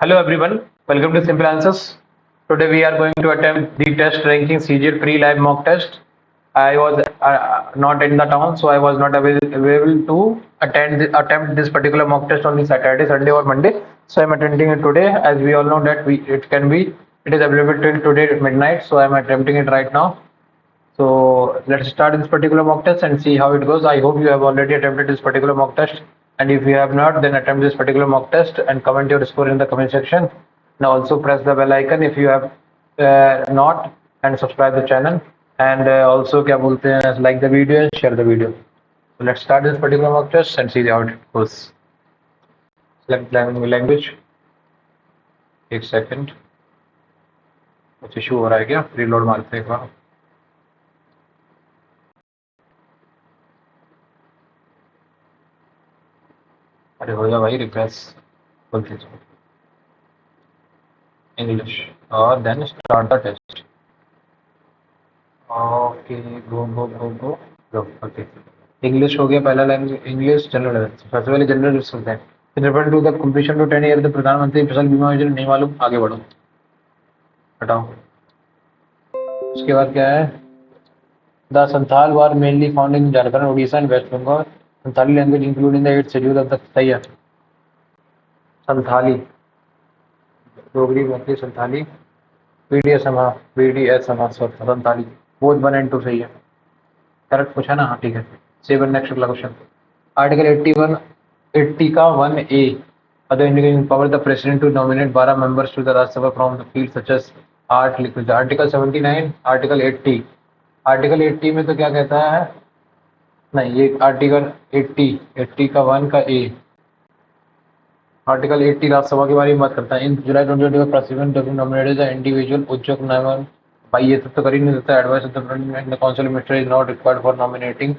Hello everyone, welcome to Simple Answers. Today we are going to attempt the test ranking CGL pre-live mock test. I was not in the town, so I was not available to attempt this particular mock test on the Saturday, Sunday, or Monday. So I'm attempting it today. As we all know that it is available till today at midnight. So I'm attempting it right now. So let's start this particular mock test and see how it goes. I hope you have already attempted this particular mock test. And if you have not, then attempt this particular mock test and comment your score in the comment section. Now also press the bell icon if you have not, and subscribe the channel. And also क्या बोलते हैं, like the video and share the video. So let's start this particular mock test and see how it goes. Select language. एक second, कुछ issue हो रहा है क्या? Reload मारते हैं एक बार. अरे हो जा भाई, रिफ्रेश बोल दीजिए. इंग्लिश और then start the test. Okay, go go go go go. Okay, English हो गया पहला लैंग्वेज. इंग्लिश जनरल, सबसे पहले जनरल सुनते हैं. Refer to the completion to 10 year the प्रधानमंत्री फसल बीमा योजना. नहीं मालूम, आगे बढ़ो, हटाओ. उसके बाद क्या है? The Santhal were mainly found in Jharkhand, Orissa and waste Bengal. Santhali language including the 8th schedule of the. सही है, संथाली. डोगरी बोलती है Santhali. BDS Santhali. Both 1 and 2 सही है. करेक्ट पूछा ना? हाँ ठीक है. सेवन. नेक्स्ट अगला क्वेश्चन. आर्टिकल 81 80 का 1A. Other indicating power the president to nominate 12 members to the Rajya Sabha from the field such as art. लिख दीजिए. Article 79, article 80. आर्टिकल 80 में तो क्या कहता है? नहीं, ये आर्टिकल 80 का 1 का A. आर्टिकल 80 राज्यसभा के बारे में बात करता है. इन जुलाई 2020 प्रेसिडेंट नॉमिनेटेड द इंडिविजुअल उच्चक नामन. भाई ये सब तो कर ही नहीं सकता. Advice of the president the council minister is not required for nominating.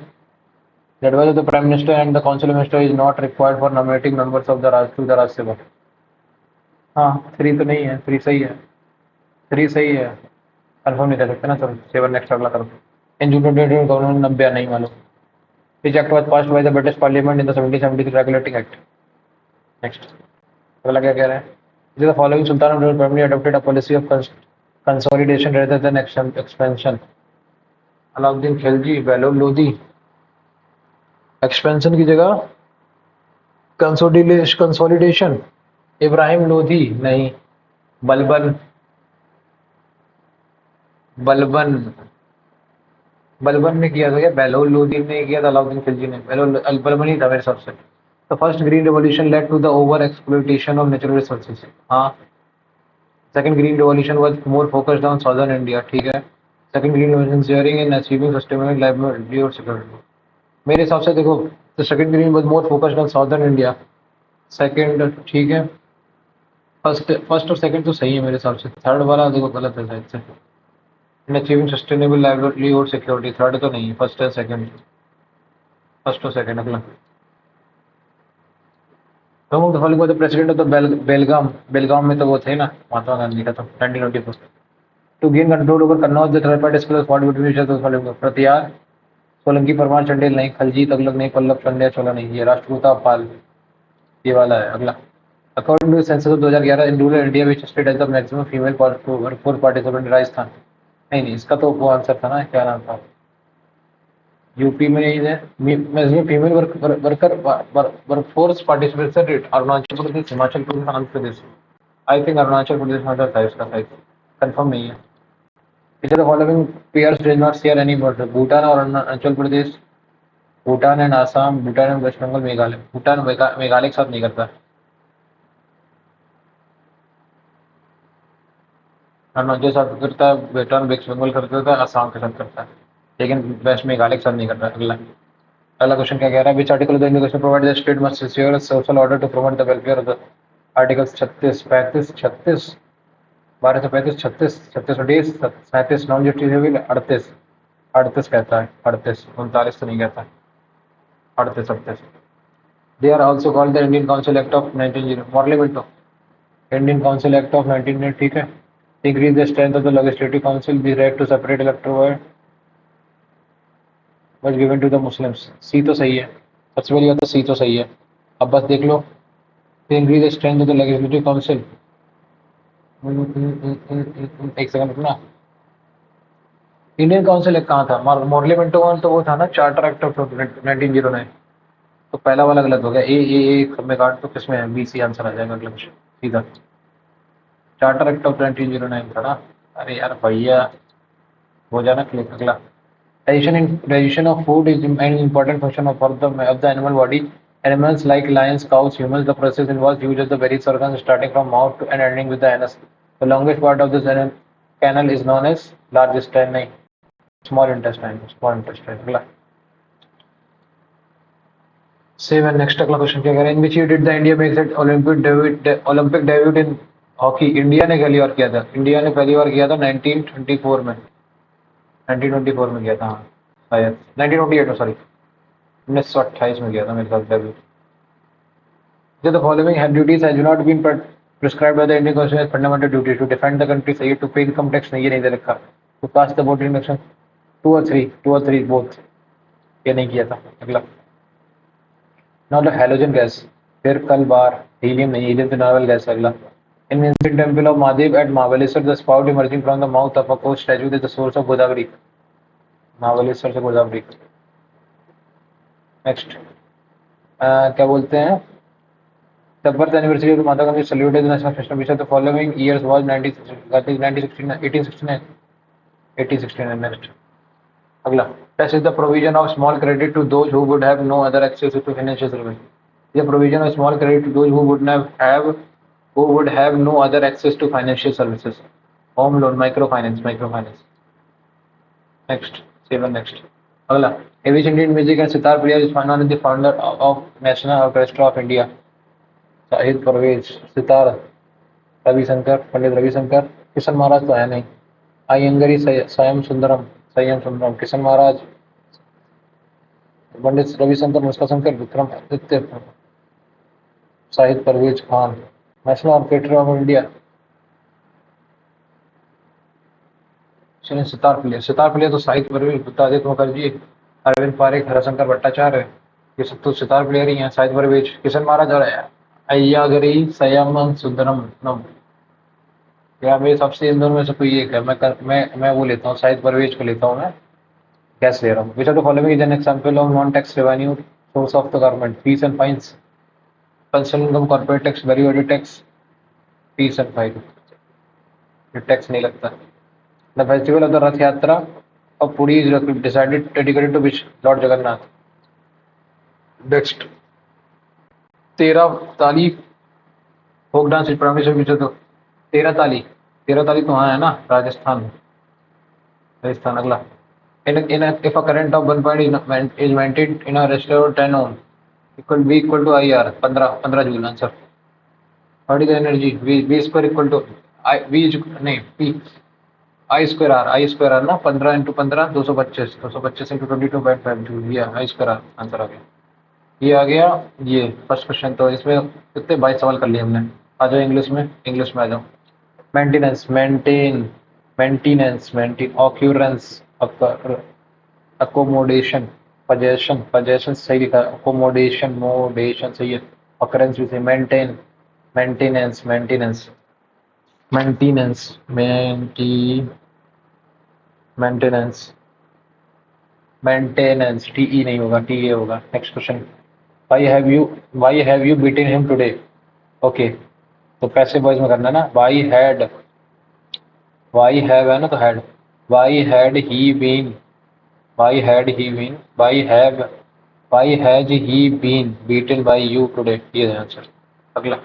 The advice of the Prime Minister and the Council Minister is not required for nominating members of the Rajya Sabha. हाँ, 3 तो नहीं है. 3 सही है. 3 सही है. Confirm नहीं कर सकते ना सर. 7. नेक्स्ट अगला करो. इन जून 2020 गवर्नमेंट 90 नहीं मालूम. Which act was passed by the British Parliament in the 1773 Regulating Act. Next अगला क्या कह रहा है? The following Sultan of Delhi firmly adopted a policy of consolidation rather than expansion. Alauddin Khilji, Bahlol Lodi. Expansion की जगह कंसोलिडेशन. इब्राहिम लोधी नहीं. बलबन बलबन बलबन ने किया था क्या? बेलोल लोधी ने किया था. अलाउद्दीन खिलजी ने. बलबन ही था मेरे हिसाब से. The first green revolution led to the over exploitation of natural resources. हाँ. Second green revolution was more focused on southern India. ठीक है. Second green revolution sharing in achieving sustainable livelihood और सिक्योरिटी. मेरे हिसाब से देखो, the second green was more focused on southern India. Second ठीक है. फर्स्ट और सेकंड तो सही है मेरे हिसाब से. थर्ड वाला देखो गलत है शायद से. इन अचीविंग सस्टेनेबल लाइवलीहुड और सिक्योरिटी. थर्ड तो नहीं है. फर्स्ट है सेकंड. फर्स्ट और सेकंड. अगला. प्रमुख following was the president of the Belgaum में तो वो थे ना, महात्मा गांधी का. तो 1924. To gain control over Kannauj the third party school fought between each other following. Pratihar, Solanki, Parmar, Chandel नहीं. खलजी, तगलक नहीं. पल्लव, चंडिया, चोला नहीं. ये राष्ट्रकूटा, पाल, ये वाला है. अगला. According to census of 2011 in rural India which state has the maximum female workforce participant. Rajasthan. नहीं, इसका तो वो आंसर था ना, क्या नाम था? यूपी में नहीं है. Maximum female workforce participation rate. Arunachal Pradesh, Himachal Pradesh, Andhra Pradesh. I think Arunachal Pradesh में था इसका. कंफर्म नहीं है. Which of the following pairs does not share any border? Bhutan और Arunachal Pradesh. Bhutan and Assam. Bhutan and waste Bengal. Meghalaya. Bhutan Meghalaya के साथ नहीं करता. अरुणाचल साथ करता है. भूटान वेस्ट बंगाल करता है. आसाम के साथ करता है, लेकिन वेस्ट मेघालय के साथ नहीं करता. अगला क्वेश्चन क्या कह रहा है? Which article of the Indian provide the state must secure social order to promote the welfare of the. Article 36, 35, 36, 12 से 35, 36, 36, 37, नॉन जस्टिफिएबल. 38 कहता है. 38, 39 तो नहीं कहता. 38. They are also called the Indian council act of 1900. Parliament. Indian council act of 1900. ठीक है. Increase the strength of the legislative council. The right to separate electoral was given to the Muslims. C तो सही है. सबसे पहली बात तो सी तो सही है. अब बस देख लो. Increase the strength of the legislative council. एक सेकंड रुकना। इंडियन काउंसिल एक कहाँ था? मॉर्लिमेंटो वन तो वो था ना, चार्टर एक्ट ऑफ 1909। तो पहला वाला गलत हो गया। ए सब में काट, तो किसमें है? बी सी आंसर आ जाएगा अगला क्वेश्चन सीधा। चार्टर एक्ट ऑफ 1909 था ना। अरे यार भैया, हो जाना क्लिक अगला। Digestion of food is an important function of the animal body. Animals like lions, cows, humans, the process involves use of the various organs starting from mouth to and ending with the anus. The longest part of this canal is known as large intestine. Small intestine. Small intestine. अगला। Same and next अगला question क्या करें? In which year did the India make its Olympic debut in hockey? India ने पहली बार किया था। India ने पहली बार किया था 1924 में। 1924 में किया था, हाँ शायद 1928 में, सॉरी 1928 में गया था मेरे साथ debut. The following head duties has not been prescribed by the Indian Constitution as fundamental duties to defend the country, सही है, to pay income tax नहीं, ये नहीं दे रखा, to pass the voting election, 2 or 3 both, ये नहीं किया था अगला। Now the halogen gas, फिर कल बार हीलियम नहीं, हीलियम तो नॉर्मल गैस है अगला। In ancient temple of Mahadev at Mahabaleshwar, the spout emerging from the mouth of a coach statue is the source of Godavari, Mahabaleshwar से गोदावरी। नेक्स्ट क्या बोलते हैं? The birth anniversary of Mahatma Gandhi saluted the national festival which of the following years was 1869? 1869 next. अगला, this is the provision of small credit to those who would have no other access to financial service. The provision of small credit to those who would have no other access to financial services. Home loan, microfinance. Next, 7 next. अगला, which Indian music and sitar player is known as the founder of National Orchestra of India? Shahid Parvez, sitar Ravishankar, Pandit Ravishankar. Kishan महाराज तो है नहीं। अयंगरी संयम सुंदरम, किशन महाराज, पंडित रविशंकर, मुस्का Shankar, Vikramaditya, Shahid Parvez Khan. National orchestra of India, चलिए sitar player तो शाहिद परवेज, बुद्धादित्य मुखर्जी, अरविंद पारेख, हरशंकर भट्टाचार्य, ये सब तो सितार प्लेयर ही हैं। शाहिद परवेज, किशन महाराज और अय्यागरी संयम सुंदरम। या मेरे हिसाब से इन दोनों में से कोई एक है। मैं वो लेता हूँ, शाहिद परवेज को लेता हूँ मैं, गैस ले रहा हूँ। Which of the following is an example of non tax revenue source of the government? Fees and fines, personal income, corporate tax, value tax, fees and fine. ये टैक्स नहीं लगता। The festival of the Rath Yatra of Puri is decided dedicated to which lord Jagannath? Next, 13 Taali folk dance is primary which of the 13 Taali तो हाँ है ना, राजस्थान। अगला, if a current of 1 point is maintained in a resistor 10 ohm, equal to IR, 15 joule answer. What is the energy? V square equal to P I square R ना, 15 into 15 225 into 22.5 joule, ये I square R answer आ गया। ये आ गया ये first question. तो इसमें कितने 22 सवाल कर लिए हमने। आ जाओ इंग्लिश में आ जाओ। मेंटेनेंस, ऑक्यूरेंस, अकोमोडेशन, पजेशन सही लिखा है, मोडेशन सही है, ऑकरेंस भी सही। मेंटेनेंस टी नहीं होगा, टी ए होगा। Next question, why have you beaten him today? Okay, तो पैसे वॉइस में करना ना। वाई हैव है ना, तो had, why has he been beaten by you today, ये है आंसर। अगला,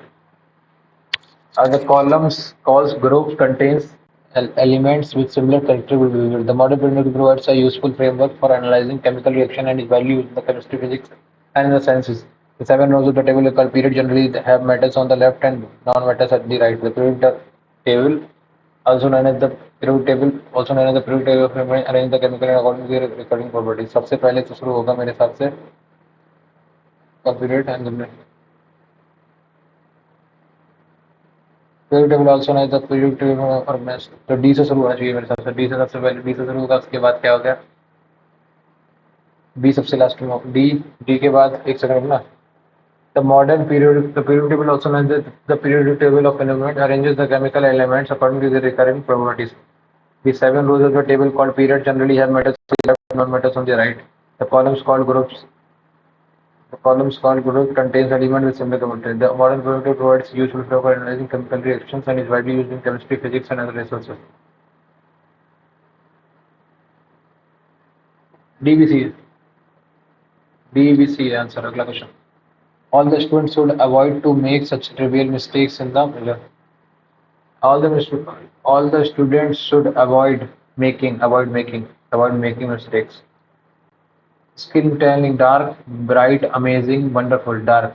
the columns calls group contains elements with similar characteristic behavior. The modern periodic provides a useful framework for analyzing chemical reaction and its value in the chemistry, physics, and in the sciences. The 7 rows of the table are called period. Generally, they have metals on the left and non-metals at the right. The periodic table, also known as the periodic table of arrange the chemical according to their recurring properties. सबसे पहले तो शुरू होगा मेरे हिसाब से period and periodic table also known as the periodic table of mass. तो D से शुरू होना चाहिए मेरे हिसाब से। डी से सबसे पहले डी से शुरू होगा, उसके बाद क्या हो गया? बी सबसे लास्ट में, डी के बाद एक सेकंड ना, The periodic table, also known as the periodic table of elements, arranges the chemical elements according to the recurrent probabilities. The 7 rows of the table called period generally have metals on the left and non-metals on the right. The columns called groups. The columns called group contains elements with similar chemistry. The modern periodic table provides useful flow for analyzing chemical reactions and is widely used in chemistry, physics, and other researches. DBC. DBC answer. अगला question. All the students should avoid to make such trivial mistakes in the all the students should avoid making mistakes. Skin turning dark, bright, amazing, wonderful, dark.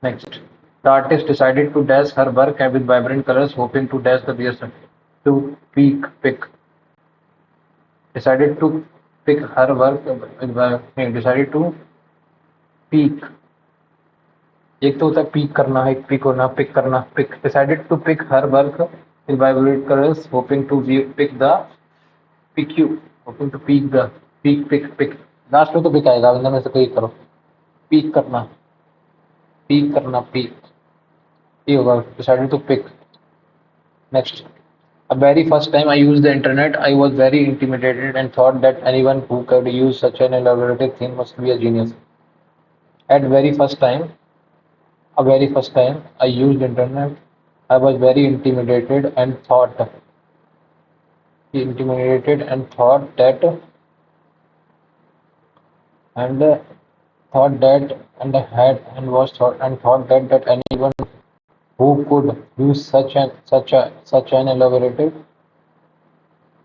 Next, the artist decided to dash her work with vibrant colors, hoping to dash the beers to pick. Decided to pick her work. Decided to peak. एक तो होता है peak करना है, pick होना, pick करना, pick. Decided to pick her work with vibrant colors, hoping to pick you, hoping to pick the pick. Last में तो पिक आएगा, इनमें से कोई करो. पीक करना, पीक. ये होगा. Decided to pick. Next. A very first time I used the internet, I was very intimidated and thought that anyone who could use such an elaborate thing must be a genius. A very first time I used internet, I was very intimidated and thought that anyone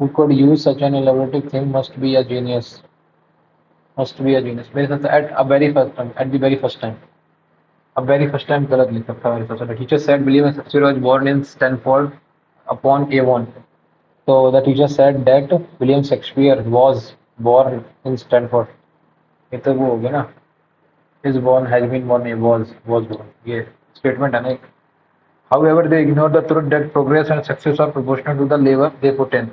who could use such an elaborate thing must be a genius. मेरे साथ at the very first time. A very first time गलत लिख सकता है. The teacher said William Shakespeare was born in Stanford upon Avon. So the teacher said that William Shakespeare was born in Stanford. ये तो वो हो गया ना. Is born, has been born, was born. ये statement है ना. However, they ignore the truth that progress and success are proportional to the labor they put in.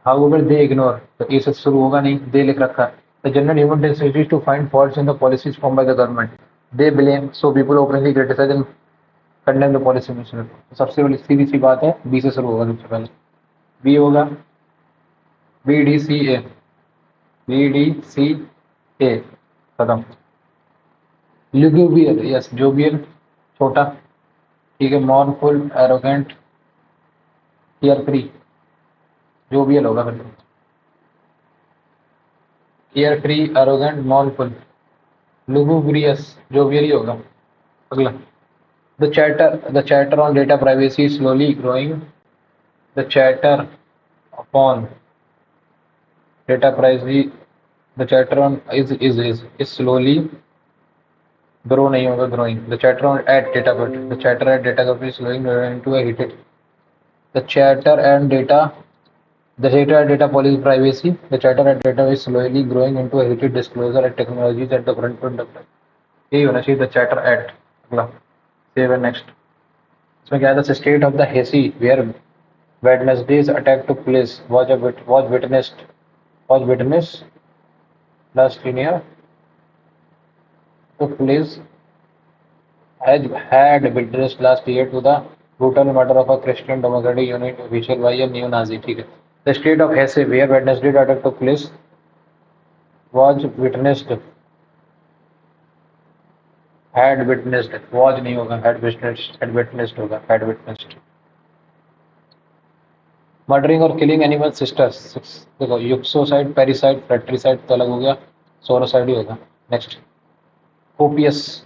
However, they ignore. तो ये सब शुरू होगा नहीं. They लिख रखा है. The general human tendency is to find faults in the policies formed by the government. They blame, so people openly criticize and condemn the policy. सबसे बड़ी सीधी सी बात है. B से शुरू होगा सबसे पहले. B होगा BDCA. खत्म. Lugubrious, yes, jovial, छोटा. ठीक है. Mournful, arrogant, carefree. jovial होगा फिर. Carefree, arrogant, mournful. Lugubrious, jovial ही होगा. अगला. The chatter on data privacy is slowly growing. The chatter upon data privacy, the chatter on is slowly grow नहीं होगा, growing. The chatter at data is slowly growing into a heated. The chatter at data policy privacy. The chatter at data is slowly growing into a heated disclosure at technologies at the front end of it. यही होना चाहिए. The chatter at. अगला. Save and next. इसमें क्या है? The state of the Hesse where Wednesday's attack took place was witnessed last year. Took place had witnessed last year to the brutal murder of a Christian Democratic unit official by a neo-Nazi. ठीक है. The state of Hesse where Wednesday's attack took place was witnessed. Had witnessed. Was नहीं होगा. Had witnessed होगा. Had witnessed. Murdering or killing animal sisters. देखो यूक्सोसाइड, parricide, फ्रेट्रिसाइड तो अलग हो गया. सोरोसाइड ही होगा. Next. copious,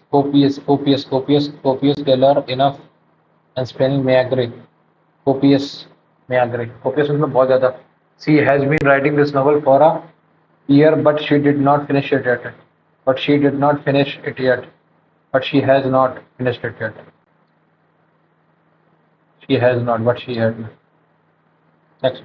color enough and spelling may agree. Copious मतलब बहुत ज़्यादा. She has been writing this novel for a year, but she did not finish it yet. She has not finished it yet. She has not, but she had. Next.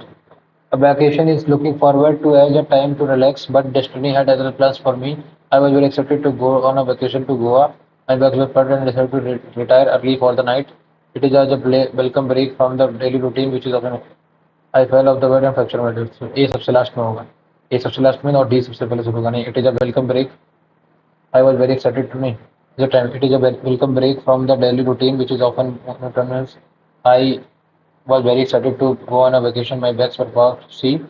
A vacation is looking forward to as a time to relax, but destiny had other plans for me. I was very excited to go on a vacation to Goa. My bags were packed and decided to retire early for the night. It is as a welcome break from the daily routine, which is often. I fell off the bed and fractured my wrist. A सबसे last में होगा. A सबसे last में और D सबसे पहले शुरू होगा. नहीं, it is a welcome break I was very excited to me. It is a welcome break from the daily routine, which is often monotonous. I was very excited to go on a vacation. My bags were packed. C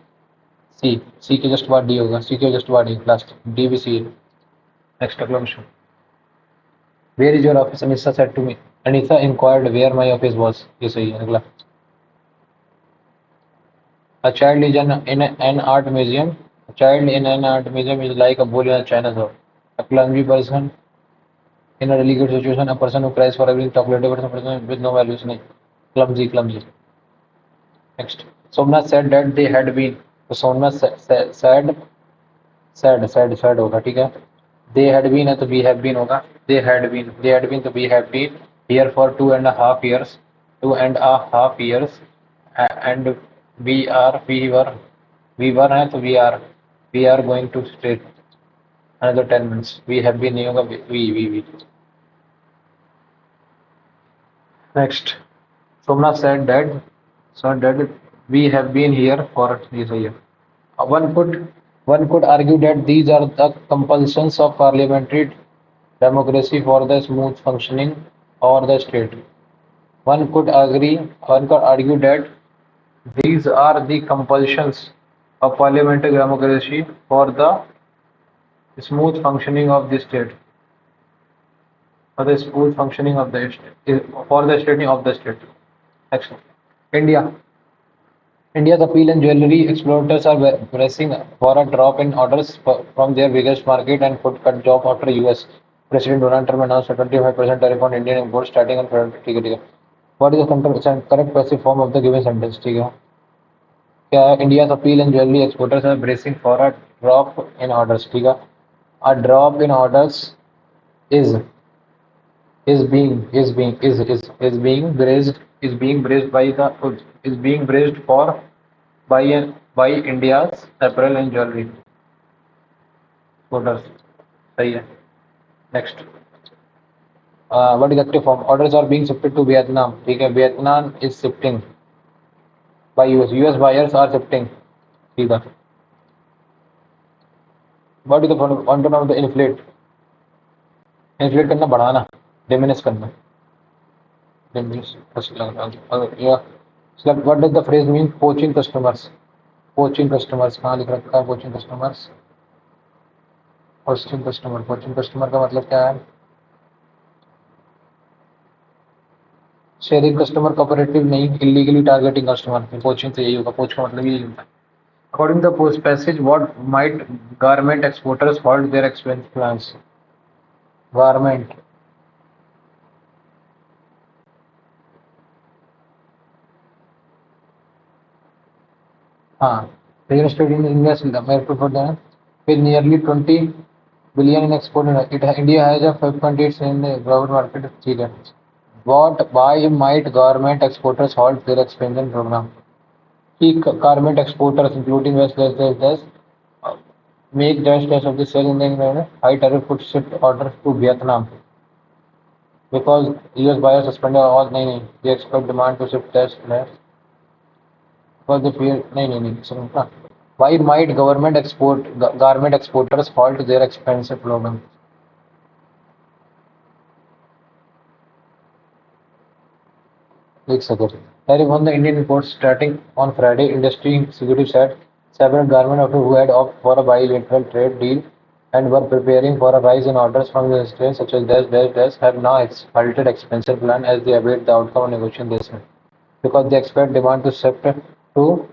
के just बाद D होगा. C के just बाद D. Last D भी C है. Next acclamation. Where is your office? Anissa said to me. Anissa inquired where my office was. ये सही है अगला. A child is in an art museum. A child in an art museum is like a bull in a china shop. A clumsy person in a really good situation. A person who cries for everything chocolate. A person with no values. नहीं. Clumsy. Next. Somnath said that they had been. तो Somnath said होगा ठीक है. They had been है तो we have been होगा. They had been तो we have been here for 2.5 years. 2.5 years. And we were है तो we are going to stay another 10 minutes. We have been नहीं होगा. We. Next. Somnath said that we have been here for this year. One could argue that these are the compulsions of parliamentary democracy for the smooth functioning of the state. One could argue that these are the compulsions of parliamentary democracy for the smooth functioning of the state. For the smooth functioning of the state. For the state of the state. Next. India. India's appeal and jewelry exporters are bracing for a drop in orders from their biggest market and could cut jobs after US President Donald Trump announced a 25% tariff on Indian imports starting on February. What is the correct passive form of the given sentence? India's appeal and jewelry exporters are bracing for a drop in orders. A drop in orders is being braced for by India's apparel and jewelry exporters. सही है. Next. What is the active form? Orders are being shifted to Vietnam. ठीक है. Vietnam is shifting by US. US buyers are shifting. ठीक है. What is the quantum of the inflate? Inflate करना बढ़ाना. Diminish करना. Diminish. Yeah. So what does the phrase mean? Poaching customers. Poaching customers. कहाँ लिख रखा है poaching customers? Poaching customer का मतलब क्या है? शेयरिंग कस्टमर कोऑपरेटिव नहीं, illegally targeting customer. पोचिंग से यही होगा. पोच का मतलब यही होता है. According to the post passage, what might garment exporters halt their expense plans? Garment. हाँ. Real estate in India is with nearly 20 billion in export. India has a 5.8 in the global market. ठीक है. Why might garment exporters halt their expansion program? Garment exporters, including West make dash of the sale in the high tariff would shift orders to Vietnam because US buyers suspended all. नहीं, they expect demand to shift dash because they fear. नहीं. Why might garment exporters halt their expensive program? एक second. Tariff on the Indian imports starting on Friday, industry executive said several garment operators who had opted for a bilateral trade deal and were preparing for a rise in orders from the industry such as dash have now halted expensive plan as they await the outcome of negotiation this month. Because they expect demand to shift to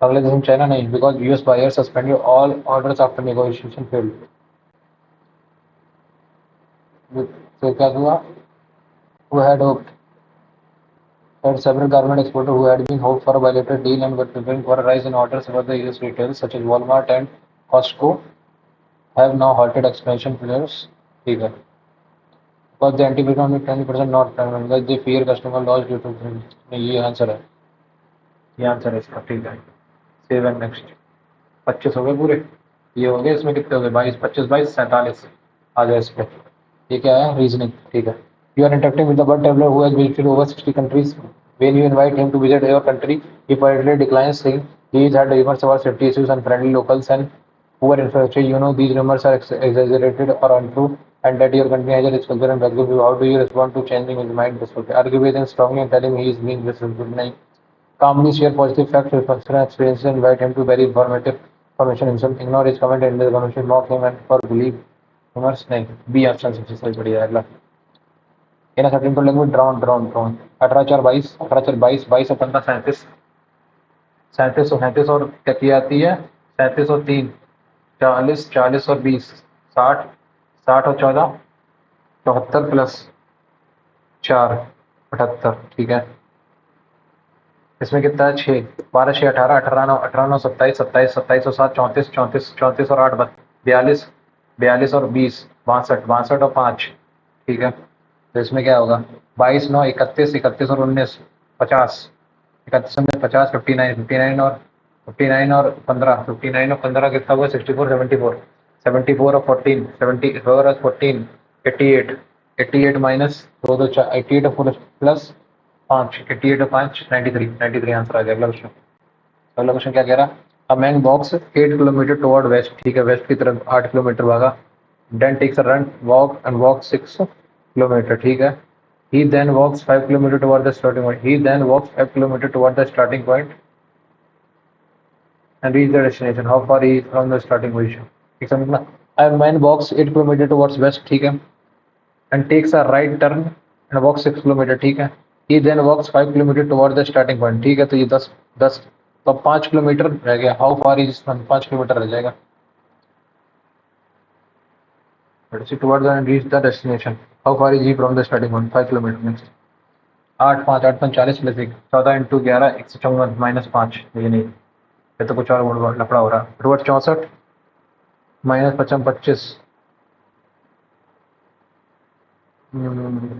Bangladesh and China. नहीं, because US buyers suspended all orders after negotiation failed. तो क्या हुआ? Who had hoped? That several garment exporters who had been hoped for a bilateral deal and were preparing for a rise in orders for the US retailers such as Walmart and Costco have now halted expansion plans. Because they anticipate only 20% not because they fear customer loss due to ये answer है. ये answer है इसका. ठीक है. Save and next. 25 हो गए पूरे. ये हो गए. इसमें कितने हो गए? 22, 25, 22, 47. आ जाए इस पे. ये क्या है? रीजनिंग. ठीक है. You are interacting with the bird traveler who has visited over 60 countries. When you invite him to visit your country, he politely declines, saying he has had rumors about safety issues, unfriendly locals, and poor infrastructure. You know these rumors are exaggerated or untrue, and that your country has a responsibility and value you. How do you respond to changing his mind this way? Argue with him strongly and tell him he is being disrespectful. Calmly share positive facts, personal experiences, and invite him to very informative information himself. Ignore his comment and the information, mock him and for believe rumors. नहीं B option सबसे सही बढ़िया है अगला in certain language drone 18 4 22 22 और 15 37 37 और क्या की आती है 37 और 3 40 40 और 20 60 60 और 14 74 प्लस 4 78 ठीक है इसमें कितना है 6 12 6 18 18 9 18 9 27 27 27 और 7 34 34 34 और 8 42 42 और 20 62 62 और 5 ठीक है तो इसमें क्या होगा 22 9 31 31 और 19 50 31 19 50 59 59 और 59 और 15 59 और 15 कितना हुआ 64 74 74 और 14 74 और 14 88 88 माइनस 2 2 4 88 और प्लस 5 88 और 5 93 93 आंसर आ गया अगला क्वेश्चन क्या कह रहा a man walks 8 kilometre toward west ठीक है वेस्ट की तरफ 8 किलोमीटर भागा then takes a run walk and walk 6 kilometre ठीक है he then walks 5 kilometer toward the starting point he then walks 5 kilometer toward the starting point and reach the destination how far he is from the starting position ठीक समझना a man walks 8 kilometer towards west ठीक है and takes a right turn and walks 6 kilometer ठीक है he then walks 5 kilometer toward the starting point ठीक है तो ये 10 तो 5 किलोमीटर रह गया how far is 5 किलोमीटर रह जाएगा toward the and reach the destination how far is he from the starting point 5 kilometer next 8 5 8 45 plus 1 14 into 11 154 minus 5 ये नहीं ये तो कुछ और लफड़ा हो रहा रोड 64 माइनस 55 25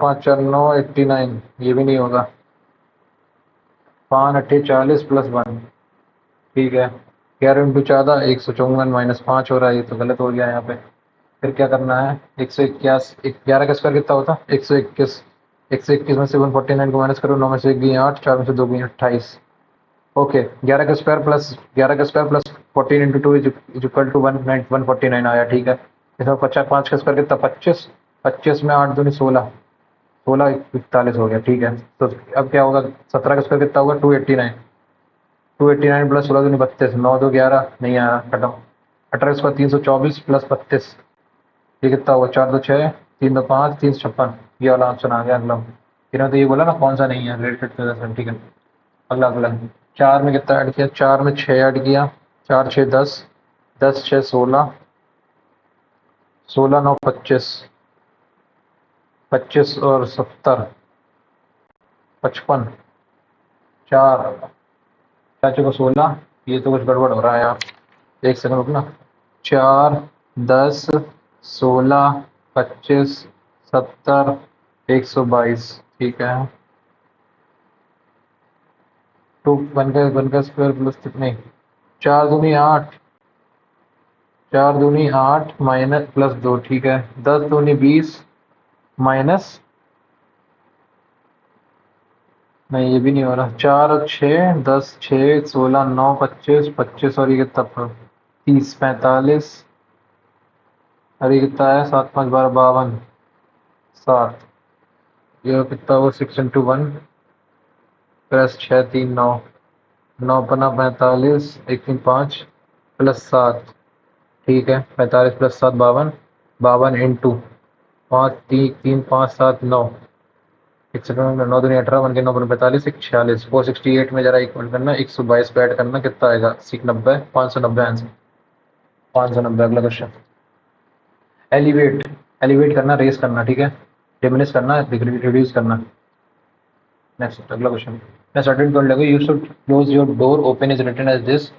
5 4 9 89 ये भी नहीं होगा 5 8 40 प्लस 1 ठीक है 11 इंटू 14 154 माइनस 5 हो रहा है ये तो गलत हो गया यहाँ पे फिर क्या करना है 121 11 का स्क्वायर कितना होता 121 121 में से 149 को माइनस करो 9 में से 1 गई 8 4 में से 2 गई 28 ओके 11 का square plus 14 into 2 is equal to 149 आया ठीक है इसमें 50 5 का स्क्वायर कितना 25 25 में 8 दूनी 16 16 41 हो गया ठीक है तो अब क्या होगा 17 का स्क्वायर कितना होगा 289 289 प्लस 16 दूनी 32 9 2 11 नहीं आया खत्म 18 का स्क्वायर 324 प्लस 32 ये कितना हुआ 4 2 6 3 2 5 3 56 ये वाला ऑप्शन आ गया अगला इन्होंने तो ये बोला ना कौन सा नहीं है रिलेटेड ठीक है अगला अगला 4 में कितना ऐड किया 4 में 6 ऐड किया 4 6 10 10 6 16 16 9 25 25 और 70 55 4 चाचे को 16 ये तो कुछ गड़बड़ हो रहा है आप एक सेकंड रुकना 4 10 16 25 70 122 ठीक है 2 वन का स्क्वायर प्लस कितने 4 दूनी 8 4 दूनी 8 माइनस प्लस 2 ठीक है 10 दूनी 20 माइनस नहीं ये भी नहीं हो रहा 4 6 10 6 16 9 25 25 और ये कितना 30 45 अरे कितना है 7 5 12 52 7 ये कितना वो 6 इंटू 1 प्लस 6 3 9 9 पना 45 1 3 5 प्लस 7 ठीक है 45 प्लस 7 52 52 इंटू 5 3 3 5 7 9 एक सेकंड 9 दूनी 18 1 के 9 पर 45 1 46 468 में जरा इक्वल करना 122 पे ऐड करना कितना आएगा 90 590 आंसर 590 अगला क्वेश्चन एलिवेट करना रेस करना ठीक है डिमिनिश करना रिड्यूस करना नेक्स्ट अगला क्वेश्चन मैं सर्टेन कर लगा you should close your door open is written as this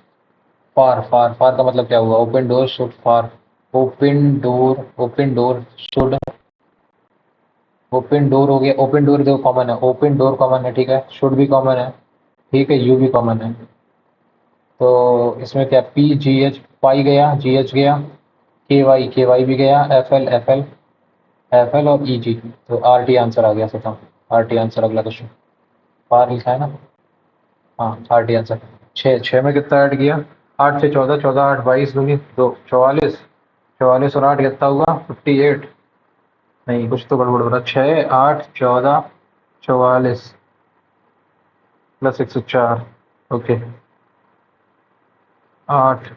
far का मतलब क्या हुआ open door should far open door should open door हो गया ओपन डोर देखो कॉमन है ओपन डोर कॉमन है ठीक है शुड भी कॉमन है ठीक है यू भी कॉमन है तो इसमें क्या पी जी एच पाई गया जी एच गया के वाई भी गया एफ एल और ई जी तो आर टी आंसर आ गया सर आर टी आंसर अगला क्वेश्चन फार लिखा है ना हाँ आर टी आंसर 6 में कितना ऐड किया 8 से 14, 14 8 22 दूनी 2 44, 44 और 8 कितना हुआ 58। नहीं कुछ तो गड़बड़ हो रहा। 6 8 14 44 प्लस 104। ओके 8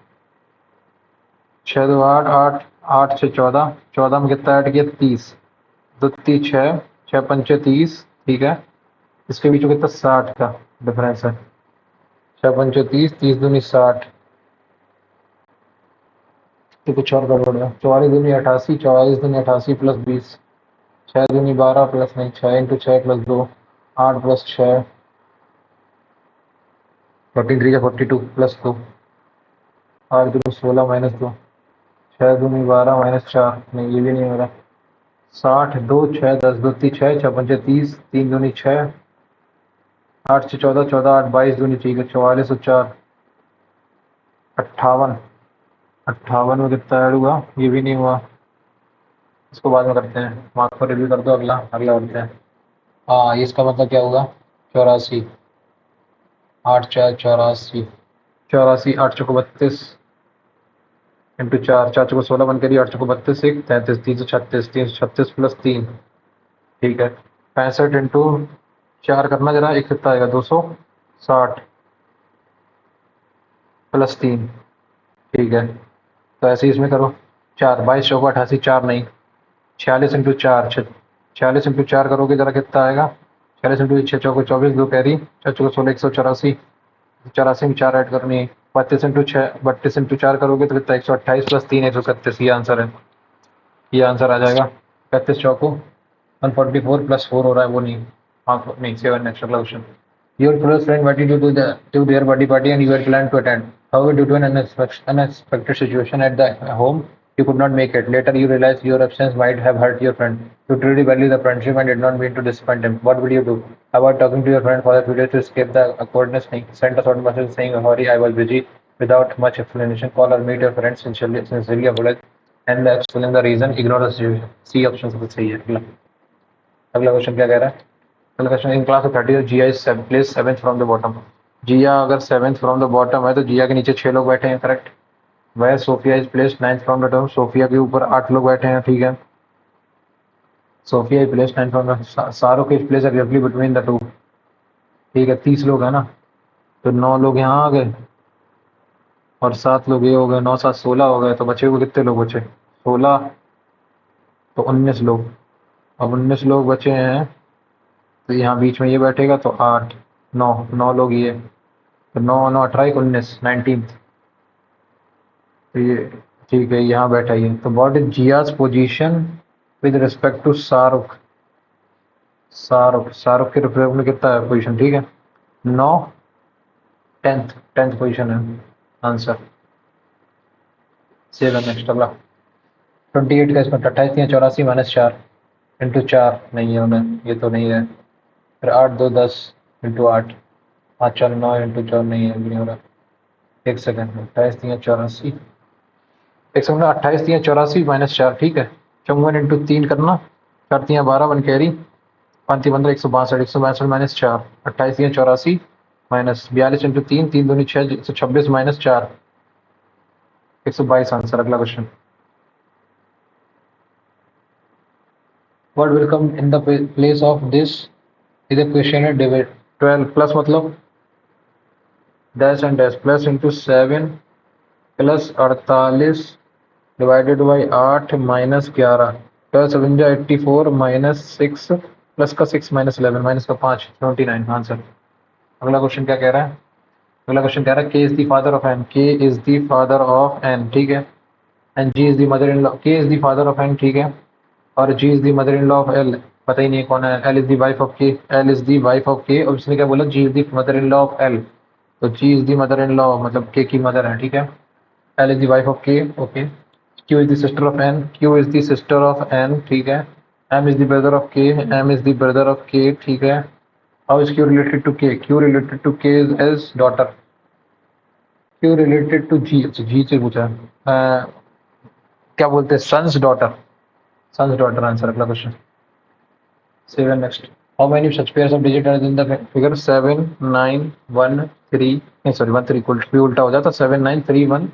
6 2 8 8 8 से 14, 14 में कितना ऐड किया 30, 2 3 6, 6 पंचे 30। ठीक है, इसके बीच में कितना 60 का डिफरेंस है। 6 पंचे 30, 30 दूनी 60। तो कुछ और गड़बड़ है। 44 दूनी 88, 44 दूनी 88 प्लस 20, 6 दूनी 12 प्लस नहीं 6 इंटू 6 प्लस 2, 8 प्लस 6, 43 का 42 प्लस 2, 8 दूनी 16 माइनस 2, 6 दूनी 12 माइनस 4, नहीं ये भी नहीं हो रहा। 60 2 6 10 2 3 6, 6 पंचे 30, 3 दूनी 6, 8 से 14, 14 8 22 दूनी ठीक है 44 और 4 58। 58 में कितना ऐड हुआ ये भी नहीं हुआ। इसको बाद में करते हैं, मार्क को रिव्यू कर दो। अगला अगला करते हैं। हाँ ये इसका मतलब क्या होगा 84, 8 4 84, 84 8 चौको 32 इंटू 4, 4 चौको 16 बन करिए, 8 चौको 32 1 33, 336, 336 प्लस 3। ठीक है 65 इंटू 4 करना जरा, एक कितना आएगा 260 प्लस 3। ठीक है तो ऐसे ही इसमें करो। 4 22 चौको 88, 4 नहीं 46 इंटू 4, 46 इंटू 4 करोगे जरा कितना आएगा। 46 इंटू 6 चौको 24, 2 कैरी, 4 चौको 16 184, 84 में 4 ऐड करनी है। 32 इंटू 6, 32 इंटू 4 करोगे तो कितना 128 प्लस 3 131। ये आंसर है, ये आंसर आ जाएगा। 35 चौको 144 प्लस 4 हो रहा है वो नहीं। हाँ नहीं 7 नेक्स्ट अगला question. Your close friend invited you to their birthday party and you were planned to attend. However, due to an unexpected situation at the home, you could not make it. Later, you realized your absence might have hurt your friend. You truly value the friendship and did not mean to disappoint him. What would you do? About talking to your friend for a few days to escape the awkwardness? Send a short message saying, "Sorry, I was busy," without much explanation. Call or meet your friend sincerely apologize and explain the reason. Ignore the situation. C option सबसे सही है। अगला question क्या कह रहा है। अगला question in class of 30 Jiya is place 7th from the bottom. Jiya अगर 7th फ्रॉम द बॉटम है तो जिया के नीचे 6 लोग बैठे हैं करेक्ट। वह Sophia is place 9th from the top, Sophia के ऊपर 8 लोग बैठे हैं ठीक है। Sophia is place 9th from the, Shahrukh is place exactly between the two. ठीक है 30 लोग हैं ना, तो 9 लोग यहाँ आ गए और 7 लोग ये हो गए, 9 7 16 हो गए, तो बचे हुए कितने लोग बचे 16, तो 19 लोग। अब 19 लोग बचे हैं तो यहाँ बीच में ये बैठेगा तो 8 9 9 लोग ये, तो 9 9 18 19 19। तो ये ठीक है यहाँ बैठा ये। तो what is Zia's position with respect to Shahrukh. Shahrukh के रिस्पेक्ट में कितना है पोजीशन ठीक है 9 10th पोजीशन है आंसर। सेवन नेक्स्ट अगला 28 का इसमें 28 या 84 माइनस 4 इंटू 4 नहीं है उन्हें, ये तो नहीं है। फिर 8 2 10 इंटू 8, 5 4 9 इंटू 4 नहीं है, नहीं हो रहा। एक सेकंड 28 3 84, एक सेकंड 28 3 84 माइनस 4 ठीक है। 54 इंटू 3 करना, 4 3 12 one carry, 5 3 15 162, 162 minus 4, 28 3 84 minus 42 into 3, 3 दूनी 6 126 माइनस 4, 122 आंसर। अगला question what will come in the place of this is a questionnaire debate। 12 plus मतलब dash and dash plus into 7 plus 48 divided by 8 minus 11, 12 7 84 minus 6 plus का 6 minus 11 minus का 5 29 answer. अगला question क्या कह रहा है। अगला क्वेश्चन कह रहा है K is the father of N, K is the father of N ठीक है, and G is the mother in law. K is the father of N ठीक है, और G is the mother in law of L, पता ही नहीं कौन है। L is the wife of K, L is the wife of K, और उसने क्या बोला G is the mother in law of L, तो G is the mother in law मतलब के की मदर है ठीक है। L is the wife of K okay. Q is the sister of N, Q is the sister of N ठीक है। M is the brother of K, M is the brother of K ठीक है। How is Q related to K, Q related to K as daughter. Q related to G, G से पूछा क्या बोलते हैं sons daughter, sons daughter answer. अगला question 7 next. How many such pairs of digits are in the figure 7 9 1 3 नहीं sorry 1 3 equal भी उल्टा हो जाता 7 9 3 1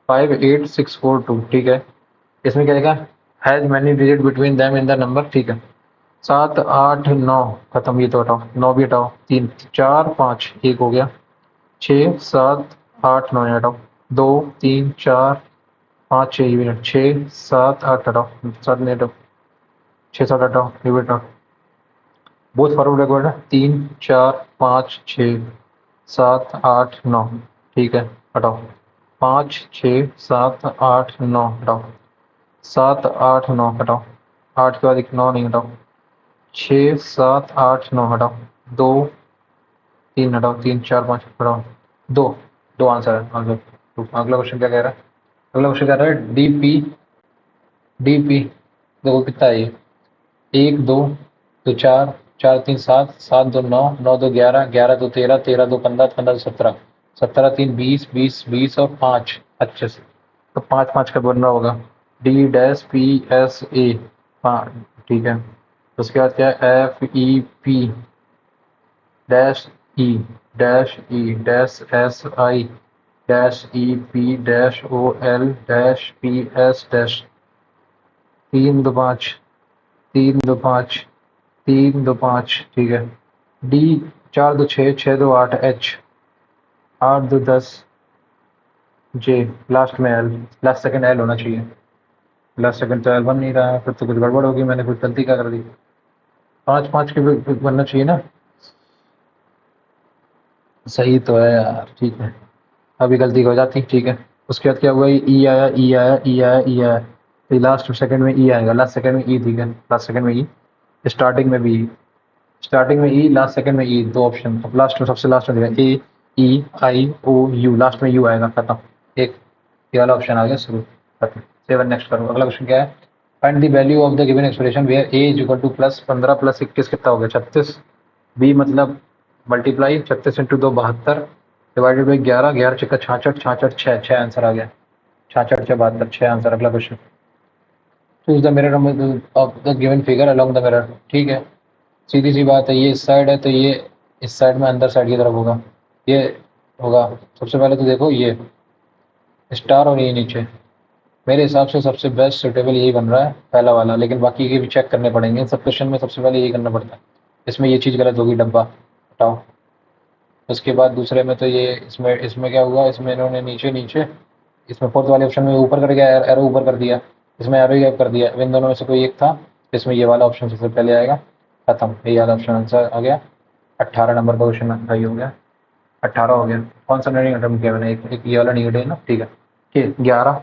5 8 6 4 2 ठीक है। इसमें क्या लिखा has many digit between them in the number ठीक है। 7 8 9 खत्म, ये तो हटाओ, 9 भी हटाओ, 3 4 5 एक हो गया, 6 7 8 9 हटाओ, 2 3 4 5 6 ये भी हटाओ, 6 7 8 हटाओ, 7 नहीं हटाओ, 6 7 हटाओ ये भी हटाओ, बोथ फॉरवर्ड बैकवर्ड है, 3 4 5 6 7 8 9 ठीक है हटाओ, 5 6 7 8 9 हटाओ, 7 8 9 हटाओ, 8 के बाद एक 9 नहीं हटाओ, 6 7 8 9 हटाओ, 2 3 हटाओ, 3 4 5 हटाओ, 2 2 आंसर है आंसर। तो अगला क्वेश्चन क्या कह रहा है, अगला क्वेश्चन कह रहा है डी पी देखो कितना है ये, 1 2 तो 4 4 3 7 7 2 9 9 2 11 11 2 13 13 2 15 15 2 17 17 3 20 20 20 और 5 अच्छे से, तो 5 5 का बनना होगा D dash P S A, हाँ ठीक है। उसके बाद क्या है F E P dash E dash S I dash E P dash O L dash P S dash 3 2 5 3 2 5 3 2 5 ठीक है। डी 4 2 6 6 2 8 एच 8 2 10 जे लास्ट में एल, लास्ट सेकंड एल होना चाहिए, लास्ट सेकंड तो एल बन नहीं रहा है, फिर तो कुछ गड़बड़ होगी, मैंने कुछ गलती क्या कर दी, 5 5 के भी बनना चाहिए ना, सही तो है यार ठीक है, अभी गलती हो जाती ठीक है। उसके बाद क्या हुआ, ई आया ई आया ई आया ई आया, तो लास्ट सेकंड में ई आएगा, लास्ट सेकंड में ई ठीक है, लास्ट सेकंड में ई, स्टार्टिंग में भी ई, स्टार्टिंग में ई लास्ट सेकंड में ई, दो ऑप्शन, अब लास्ट में सबसे लास्ट में ए ई आई ओ यू, लास्ट में यू आएगा, खत्म, एक ये वाला ऑप्शन आ गया शुरू, खत्म। 7 नेक्स्ट करो, अगला क्वेश्चन क्या है, find the value of the given expression where A is equal to plus 15 plus 21 कितना हो गया 36, बी मतलब मल्टीप्लाई 36 इंटू 2 72 डिवाइडेड बाई 11 11 छक्का 66 66 6 6 आंसर आ गया, 66 6 72 6 आंसर। अगला question, choose the mirror of the given figure along the mirror ठीक है, सीधी सी बात है, ये इस साइड है तो ये इस साइड में अंदर साइड की तरफ होगा, ये होगा, सबसे पहले तो देखो ये स्टार और ये नीचे, मेरे हिसाब से सबसे बेस्ट सुटेबल यही बन रहा है पहला वाला, लेकिन बाकी के भी चेक करने पड़ेंगे, सब क्वेश्चन में सबसे पहले यही करना पड़ता है, इसमें ये चीज़ गलत होगी, डब्बा हटाओ। उसके बाद दूसरे में तो ये इसमें इसमें क्या हुआ, इसमें इन्होंने नीचे नीचे, इसमें फोर्थ वाले ऑप्शन में ऊपर कर गया, एरो ऊपर कर दिया, इसमें एरो गैप कर दिया, इन दोनों में से कोई एक था, इसमें ये वाला ऑप्शन सबसे पहले आएगा, खत्म, ये वाला ऑप्शन आंसर आ गया। 18 नंबर का क्वेश्चन सही हो गया, 18 हो गया, कौन सा नहीं अटेम्प्ट किया मैंने, एक ये वाला नहीं ना ठीक है, ठीक 11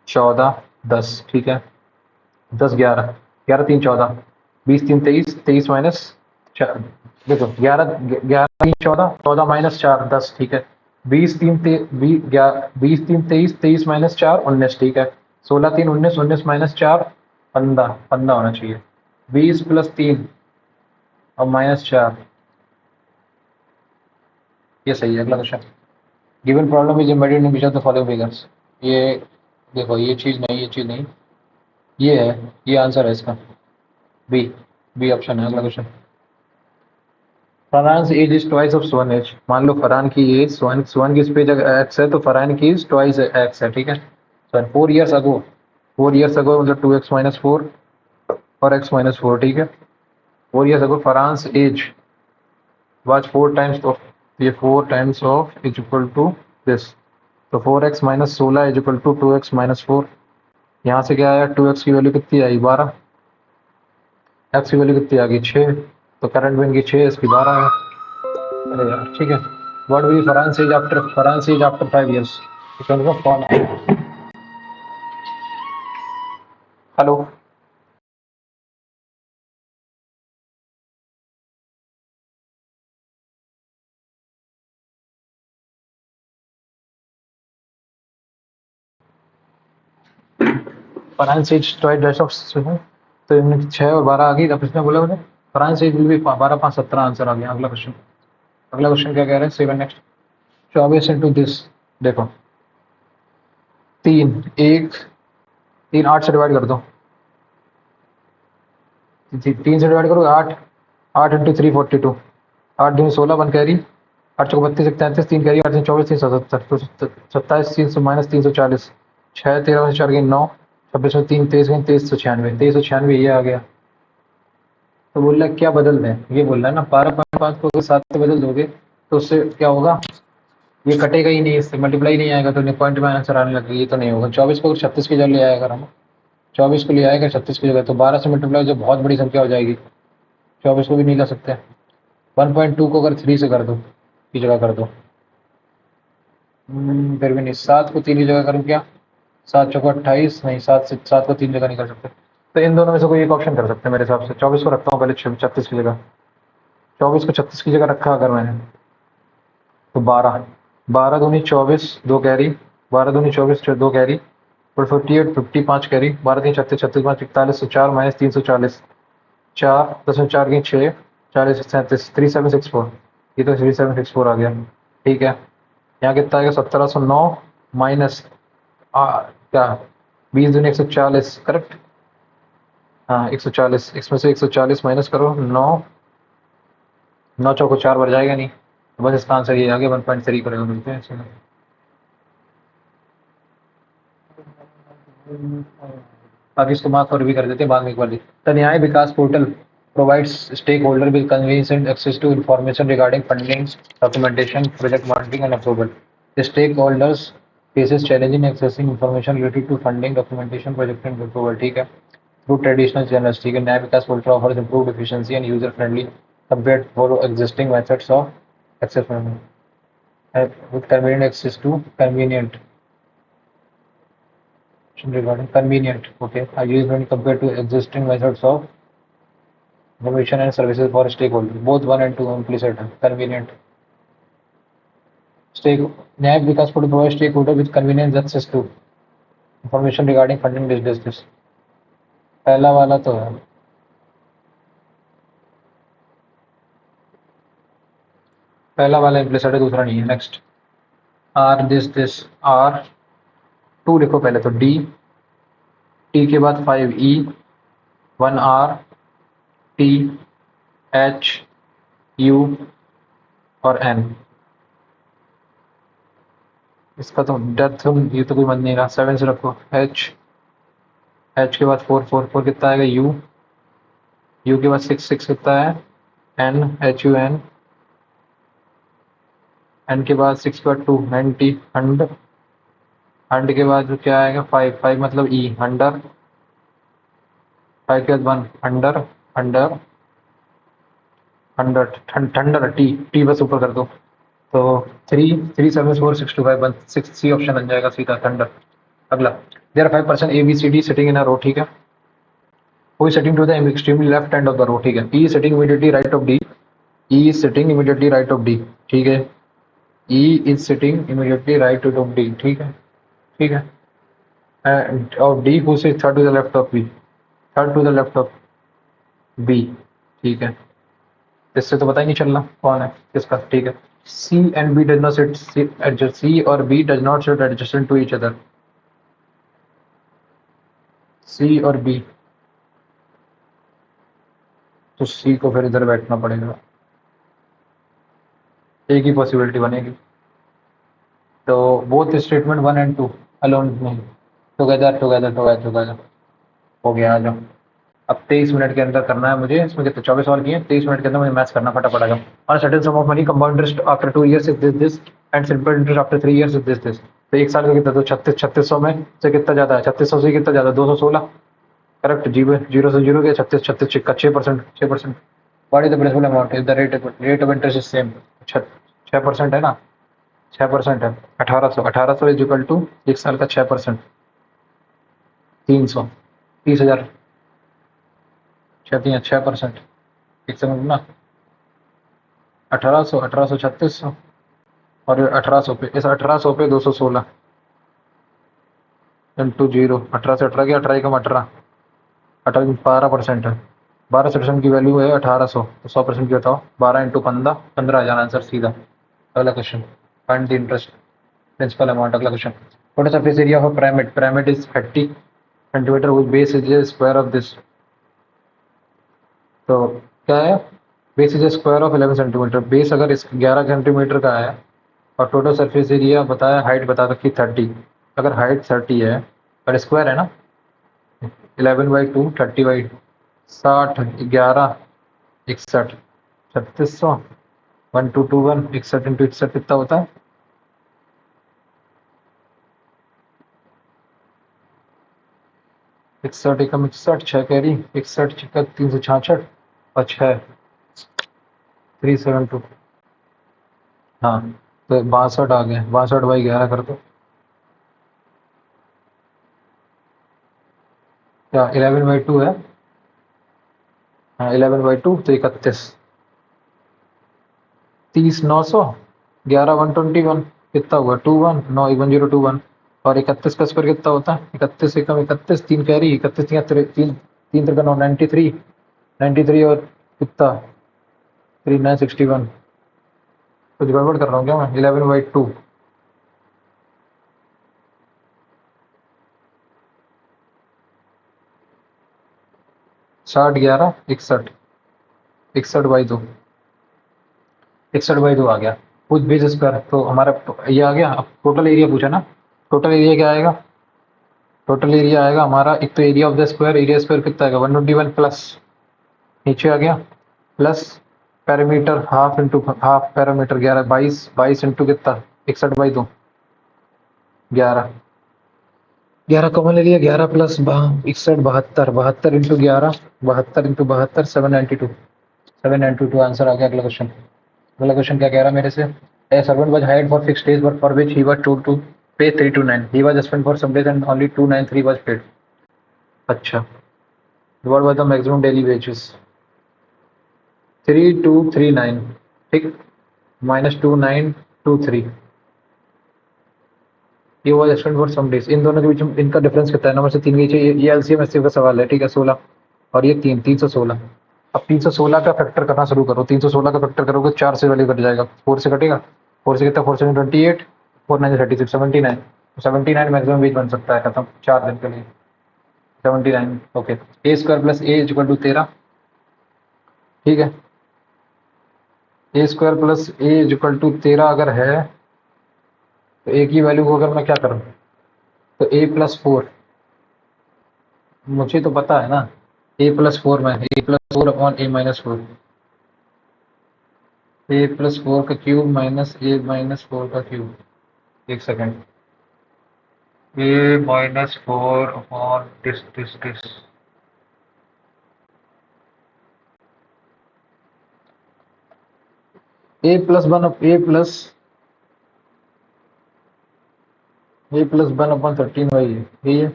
14 10 ठीक है, 10 11 11 3 14 20 3 23 23 माइनस 4, देखो 11 11 3 14 14 माइनस 4 10 ठीक है, 20 3 20 3 23 23 माइनस 4 19 ठीक है, 16 3 19 19 माइनस 4 15 15 होना चाहिए, 20 प्लस 3 और माइनस 4, ये सही है। अगला question, given problem is embedded in which of the following figures, ये देखो ये चीज़ नहीं, ये चीज़ नहीं, ये है, ये आंसर है इसका, बी, बी ऑप्शन है। अगला question, Farhan age is twice of Sohan age, मान लो फरहान की एज सोहन सोहन की स्पेज अगर एक्स है तो फरहान की एज ट्वाइस एक्स है ठीक है, सो 4 ईयर्स अगो, 4 ईयर्स अगो मतलब 2x माइनस 4 और x माइनस 4 ठीक है, 4 years ago Farhan age was 4 times of, ये 4 times of is equal to this, तो 4x minus 16 is equal to 2x minus 4, यहाँ से क्या आया 2x की वैल्यू कितनी आई 12, x की वैल्यू कितनी आ गई 6, तो करंट में इनकी 6 इसकी 12 है, अरे यार ठीक है। What will Farhan says after 5 years, उनका कौन है, hello Farhan says twice dash of, तो इनमें 6 और 12 आ गई, अब इसने बोला मुझे Farhan says will be 12 5 17 answer आ गया। अगला क्वेश्चन, अगला क्वेश्चन क्या कह रहे हैं 7 नेक्स्ट, 24 इंटू दिस, देखो 3 1 3 8 से डिवाइड कर दो, 3 से डिवाइड करो 8 8 इंटू 3 42, 8 दूनी 16 वन कैरी, 8 चौको 32 31 3 कैरी 8 24 370 तो 27 300 माइनस 340 6 13 में 4 गई 9 26 में 3 23 गई 2396 ये आ गया। तो बोल रहा है क्या बदल दें, ये बोल रहा है ना 12.5 को अगर 7 से बदल दोगे तो उससे क्या होगा, ये कटेगा ही नहीं, इससे मल्टीप्लाई नहीं आएगा तो पॉइंट में आंसर आने लगेगा, ये तो नहीं होगा। 24 को अगर 36 की जगह ले आएगा हम, 24 को ले आएगा 36 की जगह तो 12 से मल्टीप्लाई जो बहुत बड़ी संख्या हो जाएगी, 24 को भी नहीं ला सकते। 1.2 को अगर 3 से कर दो की जगह कर दो, फिर भी नहीं। 7 को 3 की जगह करूँ क्या, 7 चौको 28 नहीं, 7 को 3 जगह नहीं कर सकते, तो इन दोनों में से कोई एक ऑप्शन कर सकते हैं मेरे हिसाब से। 24 को रखता हूँ पहले 36 की जगह, 24 को 36 की जगह रखा अगर मैंने तो 12 12 दूनी 24 2 कैरी, 12 दूनी 24 2 कैरी, 48 50 5 कैरी, 12 3 36 36 5 41 4 माइनस 340 4 10 में 4 की 6 40 37 3764, ये तो 3764 आ गया। ठीक है, यहाँ कितना आएगा 1709 माइनस क्या 20 दूनी 140 करेक्ट, हाँ 140, इसमें से 140 माइनस करो 9 चौको 4 बढ़ जाएगा नहीं, तो बस इसका आंसर ये आ गया 1.3 करेगा मिलते हैं इसमें। बाकी इसको मार्क और भी कर देते हैं बाद में एक बार। The न्याय विकास portal provides stakeholder with convenient access to information regarding funding, documentation, project monitoring and approval. The stakeholders faces challenge in accessing information related to funding, documentation, project and approval. ठीक है, through traditional channels. ठीक है, न्याय विकास portal offers improved efficiency and user friendly compared to existing methods of access funding. With convenient access to convenient regarding convenient, okay, are used when compared to existing methods of information and services for stakeholders. Both 1 and 2 implicit है, convenient. न्याय विकास portal provides stakeholder with convenient access to information regarding funding this. पहला वाला तो है, पहला वाला implicit है, दूसरा नहीं है। नेक्स्ट आर दिस आर 2 लिखो पहले तो डी, टी के बाद 5 ई 1 आर टी एच यू और एन। इसका तो डेप्थ ये तो कोई मन नहीं रहा, 7 से रखो। एच के बाद 4 कितना आएगा, यू के बाद 6 कितना है, एन एच यू एन के बाद 6 के बाद 2 90 हंड के बाद क्या आएगा 5 मतलब ई अंडर, 5 के बाद 1 अंडर थंडर टी बस ऊपर कर दो तो 3 7 4 6 2 5 1 6 सी ऑप्शन बन जाएगा सीधा थंडर। अगला there are 5% A B C D sitting in a row. ठीक है, कोई sitting to the extremely left hand of the row. ठीक है, E sitting immediately right of D, E sitting immediately right of D. ठीक है, E is sitting immediately right of D. ठीक है, ठीक है, एंड और D who sit third to the left of B, third to the left of B. ठीक है, इससे तो पता ही नहीं चल रहा कौन है किसका। ठीक है, C and B does not sit adjacent. C or B does not sit adjacent to each other. C और B, तो C को फिर इधर बैठना पड़ेगा, एक ही पॉसिबिलिटी बनेगी। तो बोथ स्टेटमेंट 1 and 2 अलोन नहीं, टुगेदर हो गया। आ जाओ, अब 23 मिनट के अंदर करना है मुझे, इसमें कितने 24 सवाल किए, 23 मिनट के अंदर मुझे मैथ्स करना फटाफट। आ जाओ। और certain some of money compound interest after 2 years is this and simple interest after 3 years is this. तो एक साल का कितना, तो 3600 में से कितना ज़्यादा है, 3600 से कितना ज़्यादा, 216 करेक्ट। जीरो से जीरो के 36 का 6%। What is the principal amount if the rate of interest is same. 6% है ना, 6% है। 1800 इज इक्वल टू एक साल का 6%, 300 30,000 6%। एक सेकंड ना, 1800 3600 और 1800 पे, इस 1800 पे 216 इंटू 0, 18 से 18 के 18 कम 18 12% है। 12% की वैल्यू है 1800, तो 100% की बताओ, 12 इंटू 15,000 आंसर सीधा। अगला question, find the interest principal amount. अगला question, what is surface area of pyramid is 30 centimetre which base is square of this. तो क्या है, base is square of 11 centimetre. Base अगर इस 11 सेंटीमीटर का है और टोटल सरफेस एरिया बताया, हाइट बता रखी 30। अगर हाइट 30 है और स्क्वायर है ना, 11/2 30/, 60, 11, 61, 3600, 1221, 61 इंटू 61 कितना होता है? 61 एकम 61, 6 कैरी, 61 छिक्का 366 और 6 372। हाँ, तो 62 आ गया। 62/11 कर दो। क्या 11/2 है? हाँ, 11/2 तो 31, 30 900, 11 121 कितना हुआ? 21 9 1021। और 31 का स्क्वायर कितना होता है? 31 एकम 31, 3 कैरी, 31 तीन तीन तिरका 9, 93, 93 और कितना? 3961। कुछ गड़बड़ कर रहा हूँ क्या मैं? 11/2, 60 11 61, 61/2, 61/2 आ गया। कुछ बेस स्क्वायर तो हमारा ये आ गया। अब टोटल एरिया पूछा ना, टोटल एरिया क्या आएगा? टोटल एरिया आएगा हमारा, एक तो area of the square, area square कितना आएगा? 121 प्लस, नीचे आ गया, plus parameter half into half parameter 11, 22, 22 into कितना? 61/2, 11, 11 कॉमन ले लिया, 11 प्लस 61, 72, 72 इंटू 11, 72 इंटू 72, 792, 792 आंसर आ गया। अगला क्वेश्चन, अगला क्वेश्चन क्या कह रहा है मेरे से? ए servant was hired for 6 days but for which he was told to pay 329, he was suspended for some days and only 293 was paid। अच्छा, what was the maximum daily wages? 3239, ठीक, minus 2923, ये हुआ सस्पेंड फॉर सम डेज। इन दोनों के बीच में इनका difference कितना है? नंबर से 3 के नीचे, ये एलसीएम एचसीएफ का सवाल है, ठीक है, 16 और ये 3, 316। अब 316 का फैक्टर करना शुरू करो। 316 का फैक्टर करोगे 4 से वैल्यू कट जाएगा, 4 से कटेगा, 4 से कितना? 4 से 28, 4 9 36, 79, 79 मैक्सिमम वेज बन सकता है, खत्म 4 दिन के लिए 79। Okay, A square plus A equal to 13, ठीक है, A square plus A equal to 13 अगर है तो ए की वैल्यू को अगर मैं क्या करूँ, तो ए प्लस 4, मुझे तो पता है ना, ए प्लस 4 में ए प्लस 4 अपॉन ए माइनस 4, ए प्लस 4 का क्यूब माइनस ए माइनस 4 का क्यूब। एक second, A minus 4 upon this A plus 1 A plus 1 upon 13 वही है, यही है।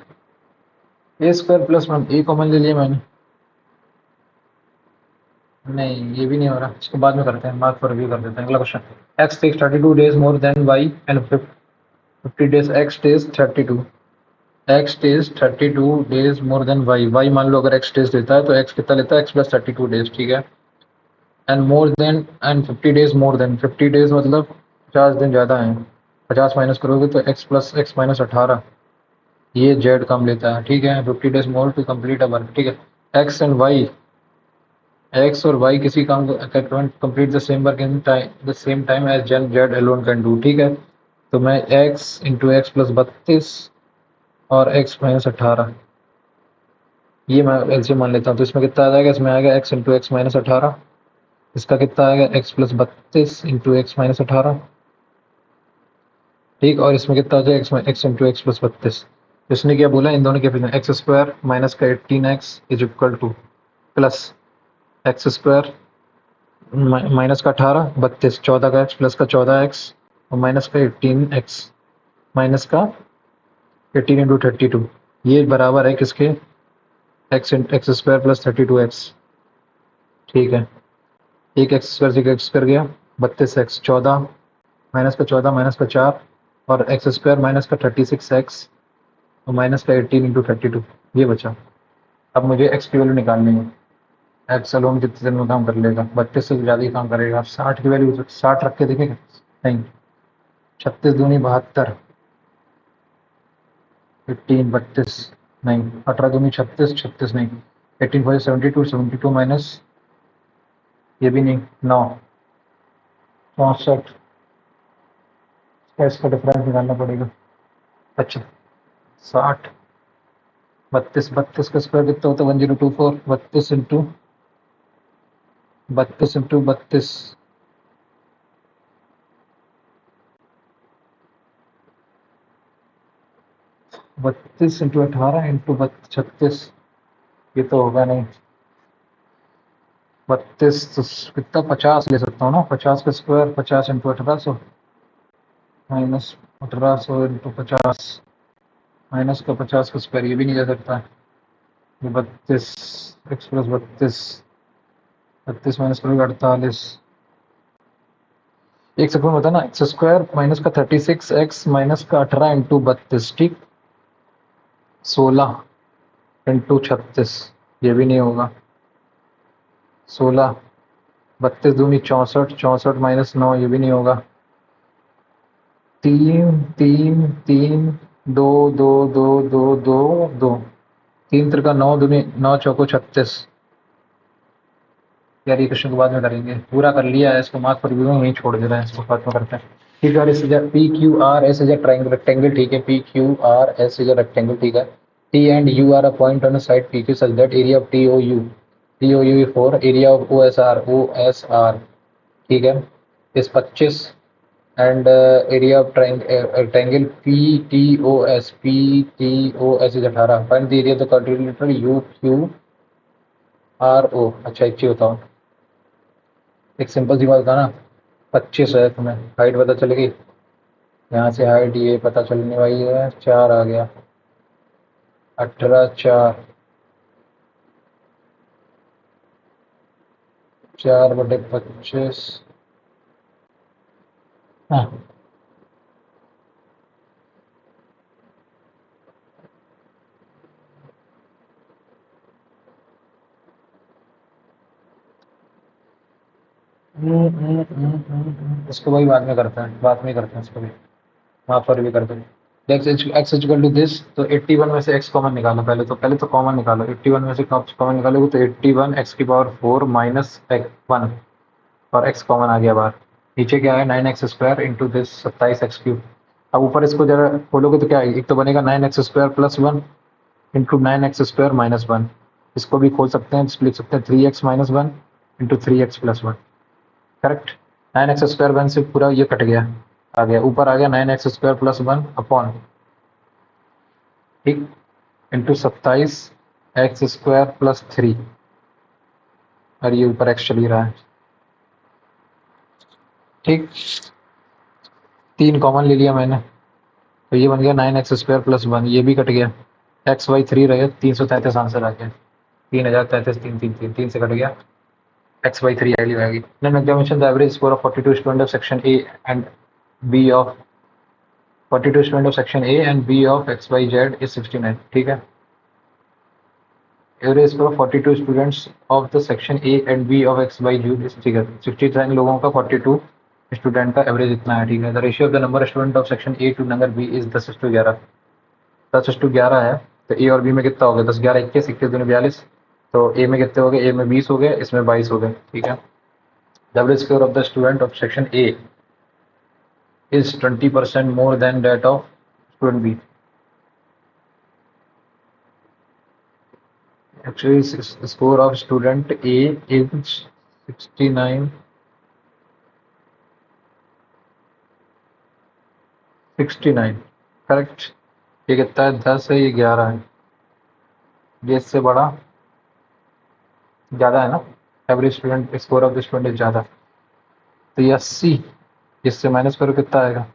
A square plus 1, A common ले लिया मैंने। नहीं, ये भी नहीं हो रहा, इसको बाद में करते हैं, बाद पर रिव्यू कर देते हैं। अगला question, X takes 32 days more than Y and 50 days, X takes 32, X takes 32 days more than Y, Y मान लो अगर एक्स टेक्स देता है तो एक्स कितना लेता है? एक्स प्लस 32 डेज, ठीक है, and more than and 50 days more then, 50 days मतलब 50 दिन ज़्यादा हैं, 50 माइनस करोगे तो एक्स प्लस एक्स माइनस 18, ये जेड कम लेता है, ठीक है, 50 days more to complete a work, ठीक है, एक्स एंड वाई, एक्स और वाई किसी काम को complete the same work in the same time as Z alone can do, ठीक है, तो मैं एक्स इंटू एक्स प्लस 32 और एक्स माइनस 18, ये मैं एलसीएम मान लेता हूँ, तो इसमें कितना आ जाएगा? इसमें आएगा एक्स इंटू एक्स माइनस 18, इसका कितना आएगा? X plus 32 into x minus 18, ठीक, और इसमें कितना आ जाएगा? X into x plus 32। इसने क्या बोला? इन दोनों के बीच एक्स स्क्वायर माइनस का 18x is equal to plus x square minus का 18, 32, 14 का एक्स प्लस का 14x और माइनस का 18x माइनस का 18 इंटू 32, ये बराबर है किसके? X x square plus 32x, ठीक है, एक एक्स स्क्वायर से एक्स कर गया, 32x, 14 माइनस का 14 माइनस का 4 और एक्स स्क्वायर माइनस का 36x और माइनस का 18 इंटू 32, ये बचा। अब मुझे एक्स की वैल्यू निकालनी है। एक्स अलोन कितने दिन में काम कर लेगा? 32 से ज़्यादा ही काम करेगा। 60 की वैल्यू 60 रख के देखेंगे? नहीं, 36 दूनी 72, 18 32, नहीं, 18 दूनी 36, 36 नहीं, 18 4 72, 72 माइनस ये भी नहीं, 9, 64, इसका डिफरेंस निकालना पड़ेगा। अच्छा, 60, 32, 32 का स्क्वायर कितना होता है? 1024, 32 इंटू 18 इंटू 36, ये तो होगा नहीं। 32 तो कितना, 50 ले सकता हूँ ना, 50 का square, 50 into 1800 minus 1800 into 50 minus का 50 का स्क्वायर, ये भी नहीं जा सकता। ये 32 एक्स प्लस 32, 32 माइनस करोगे 48, एक सेकंड में बताना, एक्स स्क्वायर माइनस का 36 एक्स माइनस का 18 इंटू 32, ठीक, 16 इंटू 36, ये भी नहीं होगा। 16, 32 दूनी 64, 64 माइनस 9, ये भी नहीं होगा। 3 3 3, 2 2 2 2 2 2, 3 त्रिका 9 दूनी 9 चौको 36। यार ये क्वेश्चन के बाद में करेंगे, पूरा कर लिया है इसको, मार्क पर रिव्यू में वहीं छोड़ दे रहे हैं, इसको बाद में करते हैं। ठीक है, इस P Q R S is a triangle rectangle, ठीक है, P Q R S is a rectangle, ठीक है, T and U are a point on a side P Q such that area of T O U 4, area of O S R, ठीक है, इस 25 and area of triangle PTOS is 18, find the area of the quadrilateral UQRO। अच्छा एक चीज बताओ, एक simple सी बात था ना, 25 है, तुम्हें हाइट पता चल गई, यहाँ से हाइट ये पता चलने वाली है, 4 आ गया, 18 4, 4/25, हाँ, इसको वही बाद में करते हैं, बाद में करते हैं इसको भी, वहाँ पर भी करते हैं। एक्स इक्वल टू दिस, तो 81 में से एक्स कॉमन निकालो, पहले तो कॉमन निकालो, 81 में से कॉमन निकालोगे तो 81 एक्स की पावर 4 माइनस 1, और एक्स कॉमन आ गया बाहर। नीचे क्या है, 9x² इंटू दिस 27x³ अब ऊपर इसको जरा खोलोगे तो क्या है, एक तो बनेगा 9x² plus 1 into 9x² minus 1, इसको भी खोल सकते हैं, इसको लिख सकते हैं 3x minus 1 into 3x plus 1, correct. 9x² 1 से पूरा ये कट गया, आ गया ऊपर, आ गया 9x² प्लस 1 अपॉन, ठीक, इंटू 27x² प्लस 3, और ये ऊपर एक्स चल ही रहा है, ठीक, 3 कॉमन ले लिया मैंने, तो ये बन गया 9x² प्लस 1, ये भी कट गया, एक्स वाई 3 रहे, 333 आंसर आ गया, 3033, 3 से कट गया, एक्स वाई 3 वैल्यू आएगी। Then examination the average score of 42 student of section A and B of 42 student of section A and B of X Y Z is 69, ठीक है, average score of 42 students of the section A and B of X Y Z is, ठीक है, 69 लोगों का 42 student का average इतना है, ठीक है। The ratio of the number student of section A to number B is 10:11, 10:11 है, तो ए और बी में कितना हो गया, 10 11 21, 21 दूनी 42, तो ए में कितने हो गए, ए में 20 हो गए, इसमें 22 हो गए, ठीक है। The average score of the student of section A is 20% more than that of student B. Actually, score of student A is 69, 69, correct. ये कितना है, 10 है, ये 11 है, ये इससे बड़ा ज़्यादा है ना, average student score of the student ज़्यादा, तो ये 80, इससे माइनस करो कितना आएगा,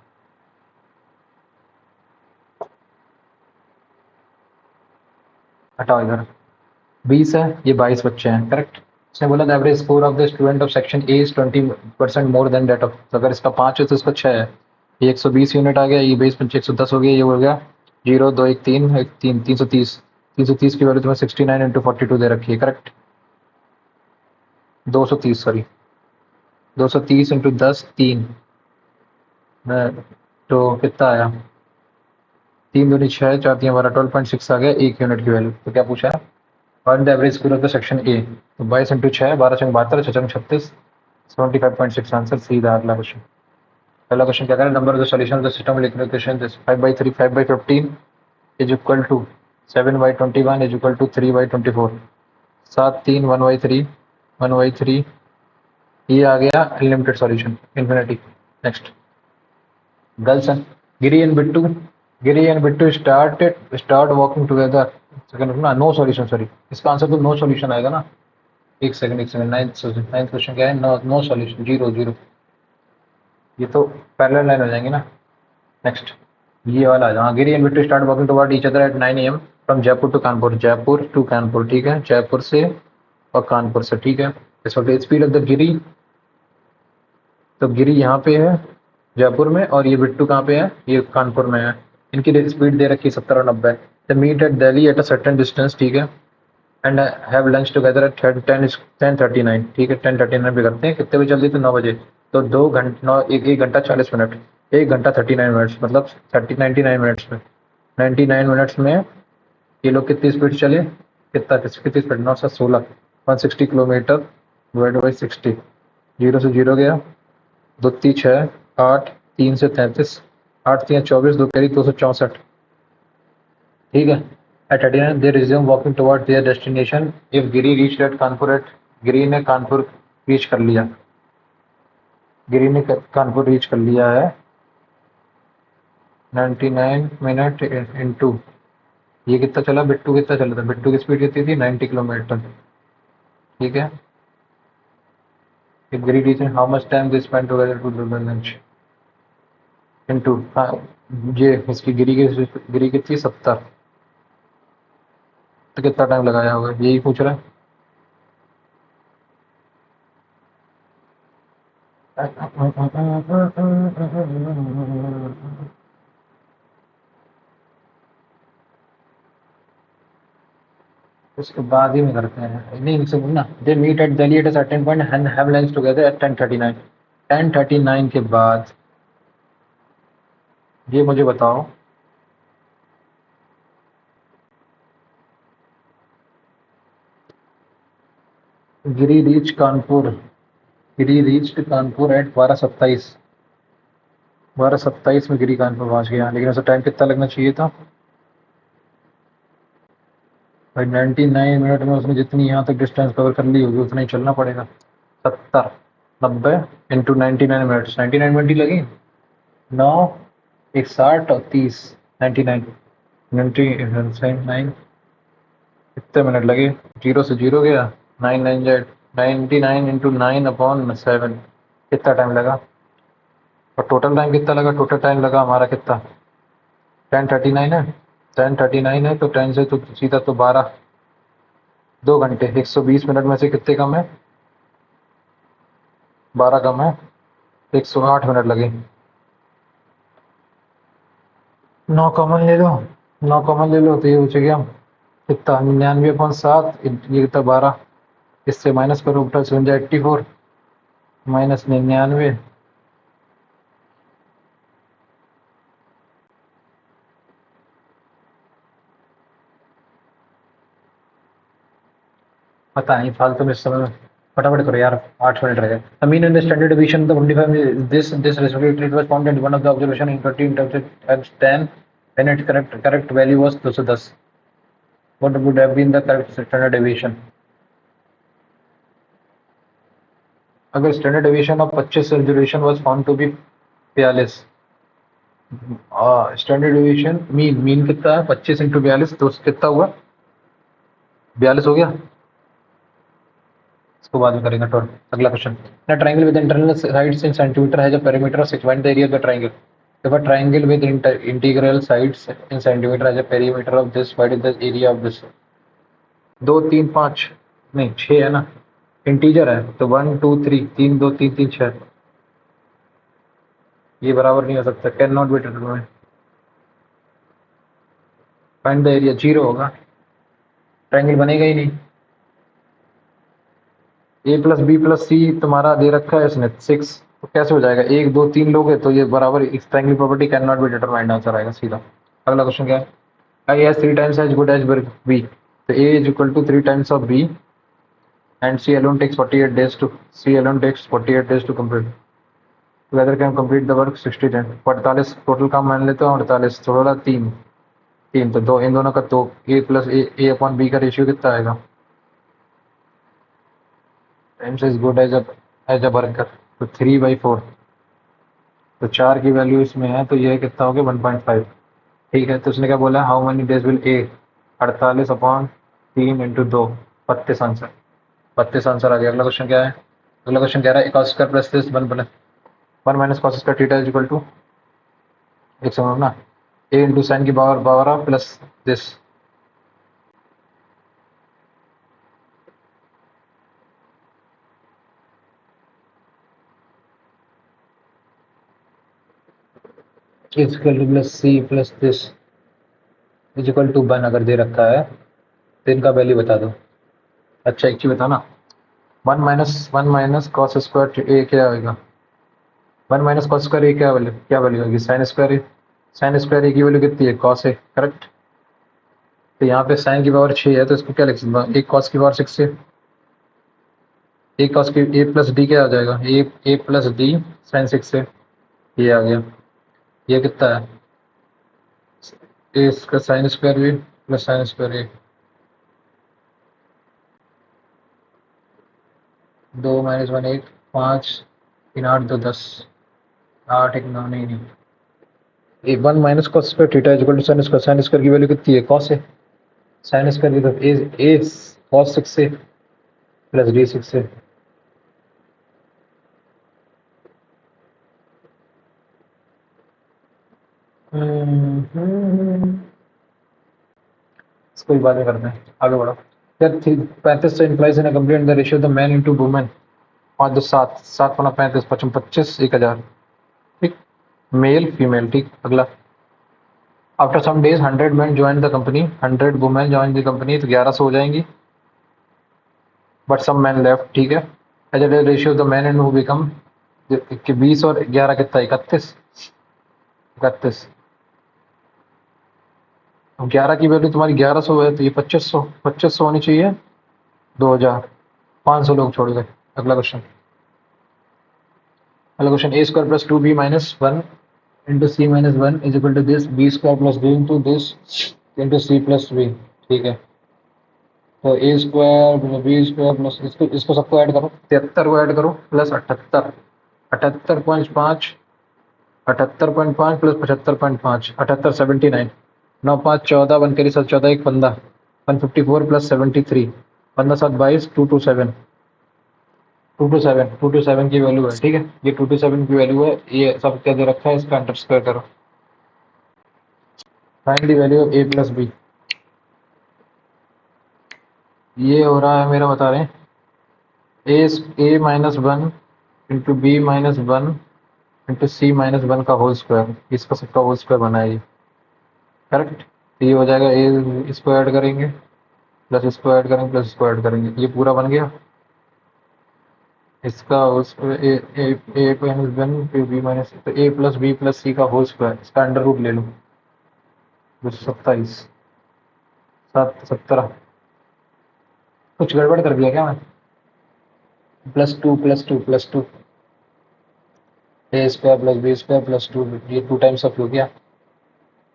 हटाओ इधर, 20 है, ये 22 बच्चे हैं, करेक्ट। उसने बोला the average score of the student of section A is 20% more than that of, अगर इसका 5 है तो इसका 6 है, ये 120 यूनिट आ गया, ये 20 110 हो गया, ये हो गया 0 2 1 3 1 3 330, 330 की वैल्यू तुम्हें 69 इंटू 42 दे रखी है, करेक्ट, 230, सॉरी 230 इंटू 10 3, तो कितना आया, 3 दूनी 6, 4 3 12, 12.6 आ गया, 1 यूनिट की वैल्यू, तो क्या पूछा है, find the average square of the section ए। तो 22 इंटू 6 12 चंग 72 6 चंग 36 75.6 आंसर सीधा अगला क्वेश्चन। पहला क्वेश्चन क्या करें, number of the solution of the system equation this 5/3 5/15 is equal to 7/21 is equal to 3/24 7 3 1/3 1/3 ये आ गया unlimited solution infinity. Next girls and Giri and Bittu start walking together. Second ना नो सॉल्यूशन, सॉरी इसका answer तो no solution आएगा ना। एक second ninth question क्या है, नो सॉल्यूशन 0 0। ये तो पैरेलल लाइन हो जाएंगे ना। नेक्स्ट ये वाला आ जाओ, Giri and Bittu start walking toward each other at 9 AM from Jaipur to Kanpur. Jaipur to Kanpur, ठीक है, जयपुर से और कानपुर से, ठीक है। इस वक्त स्पीड ऑफ द गिरी, तो गिरी यहाँ पे है जयपुर में और ये बिट्टू कहाँ पे है, ये कानपुर में है। इनकी स्पीड दे रखी है 70 और 90। The meet at Delhi at a certain distance, ठीक है, and have lunch together at 10:39, ठीक है 10:39 पे करते हैं। कितने बजे चल रही थी, 9 बजे, तो 2 घंटा 1 घंटा 40 मिनट, 1 घंटा 39 मिनट्स, मतलब 99 मिनट्स में 99 मिनट्स में ये लोग कितनी स्पीड चले, कितनी स्पीड 9 से 16 160 किलोमीटर डिवाइड बाई 60। 0 से 0 गया, 2 3 6 8 3 से 33 8 3 24 2 कैरी 264, ठीक है। At 39 they resume walking toward their destination. If Giri reached at Kanpur at गिरी ने कानपुर रीच कर लिया, गिरी ने कानपुर रीच कर लिया है 99 मिनट इंटू ये कितना चला, बिट्टू कितना चला था, बिट्टू की स्पीड कितनी थी 90 किलोमीटर, ठीक है। If Giri reached, how much time they spent together to do the lunch into ये इसकी गिरी कितनी 70, तो कितना टाइम लगाया होगा यही पूछ रहा है। उसके बाद ही में करते हैं, नहीं इनसे बोलना। They meet at Delhi at a certain point and have lunch together at 10:39। 10:39 के बाद ये मुझे बताओ, गिरी रीच कानपुर एट 12:27 12:27 में गिरी कानपुर पहुंच गया, लेकिन उसका टाइम कितना लगना चाहिए था भाई। 99 मिनट में उसने जितनी यहाँ तक डिस्टेंस कवर कर ली होगी उतना ही चलना पड़ेगा। 70 90 इंटू 99 मिनट्स, 99 मिनट ही लगी, 9 1 60 और 30 99 कितने मिनट लगे, 0 से 0 गया 9 9 जेड 99 इंटू 9/7 कितना टाइम लगा, और टोटल टाइम कितना लगा, टोटल टाइम लगा हमारा कितना 10:39 है, 10:39 है तो 10 से तो सीधा तो 12 2 घंटे 120 मिनट में से कितने कम है 12 कम है, 108 मिनट लगे। 9 कॉमन ले लो, 9 कॉमन ले लो तो ये हो गया कितना 99/7, ये कितना 12, इससे माइनस करो बटा 84 माइनस 99, पता नहीं फालतू में इस समय फटाफट करो यार, 8 मिनट रह गए। I mean in the standard deviation the 25 this respectively it was found that one of the observation in 20 interpreted as 10 when its correct value was 210. What would have been the correct standard deviation? अगर standard deviation of 25 observation was found to be 42, standard deviation mean कितना है 25 into 42 तो कितना हुआ 42 हो गया, इसको बाद में करेंगे टोटल। अगला क्वेश्चन, ना triangle with internal sides in centimetre has a perimeter of 6 find the area of the triangle. If a triangle with integral sides in centimeter has a perimeter of this, what is the area of this? 2 3 5 नहीं 6 है ना, integer है तो 1 2 3 3 2 3 3 6, ये बराबर नहीं हो सकता, can not be determined. Find the area 0 होगा, ट्रायंगल बनेगा ही नहीं। a प्लस बी प्लस सी तुम्हारा दे रखा है इसने 6, तो कैसे हो जाएगा, 1 2 3 लोगे तो ये बराबर, इस triangle property can not be determined answer आएगा सीधा। अगला क्वेश्चन क्या है, I has 3 times as good as b, तो A is equal to 3 times of B and C alone takes 48 days to complete. Together can complete the work 60 days. 48 total काम मान लेते हैं, 48 थोड़ा 3 तो 2 इन दोनों का, तो A plus A upon B का रेशियो कितना आएगा? Times is good as a worker, तो 3/4, तो 4 की वैल्यू इसमें है, तो ये कितना हो गया 1.5। ठीक है, तो उसने क्या बोला, how many days will A 48 upon 3 into 2, 32 answer. 32 answer आ गया। अगला क्वेश्चन क्या है? अगला क्वेश्चन कह रहा है cos square plus this 1 minus cos square theta is equal to, एक समझ ना, ए इंटू साइन की power plus this. Is equal to plus C plus this is equal to 1 अगर दे रखा है तो इनका वैल्यू बता दो। अच्छा एक चीज बताओ ना, 1 माइनस कॉस स्क्वायर ए क्या होगा? 1 माइनस कॉस स्क्वायर ए क्या वैल्यू होगी? साइन स्क्वायर ए की वैल्यू कितनी है? कॉस है, करेक्ट। तो यहाँ पे साइन की पावर 6 है, तो इसको क्या लिख सकता हूँ, एक कॉस की पावर 6 से एक कॉस की ए प्लस डी क्या आ जाएगा? ए प्लस डी साइन 6 से, ये आ गया। ये कितना है? ए इसका sine square B plus sine square A, 2 minus 1 8, 5 3 8 2 10, 8 1 9, नहीं नहीं, A 1 minus cos square theta is equal to sine square की वैल्यू कितनी है? कॉस है। साइन स्क्वायर की तरफ ए कॉस 6 से प्लस डी 6 से, इसको ही बातें करते हैं, आगे बढ़ो। यार 35 से employees in complete the ratio the man into women, 5 2 7, 7 गुना 35 55 25 1000, ठीक, मेल फीमेल, ठीक। अगला, after some days 100 men join the company, 100 women join the company, तो 1100 हो जाएंगी, बट सम मैन लेफ्ट, ठीक है। As a ratio the man and who become, 20 और 11 कितना? 31, 31। 11 की वैल्यू तुम्हारी 1100 है, तो ये 2500 होनी चाहिए, 2000, 500 लोग छोड़ गए। अगला question A square plus 2b minus 1 into C minus 1 is equal to this B square plus B into this into C plus B, ठीक है। तो A square plus B square plus इसको सबको ऐड करो, 73 को ऐड करो plus 78, 78.5, 78.5 plus 75.5, 78 79, 9 5 14, 1 करी 7 14 1 15, 154 plus 73, 15 7 22, 227, 227 की वैल्यू है, ठीक है। ये 227 की वैल्यू है, ये सब क्या दे रखा है, इसका अंडर स्क्वायर करो, find the value of A plus B. ये हो रहा है मेरा, बता रहे हैं A minus 1 into B minus 1 into C minus 1 का होल स्क्वायर, इसका सबका होल स्क्वायर बना है ये, करेक्ट। तो ये हो जाएगा, ए इसको ऐड करेंगे प्लस इसको ऐड करेंगे प्लस इसको ऐड करेंगे, ये पूरा बन गया। इसका ए माइनस 1 फिर बी माइनस, तो ए प्लस बी प्लस सी का होल स्क्वायर, इसका अंडर रूट ले लो, 227, 17, कुछ गड़बड़ कर दिया क्या मैं? +2 A square plus B square plus 2, ये 2 टाइम्स ऑफ हो गया,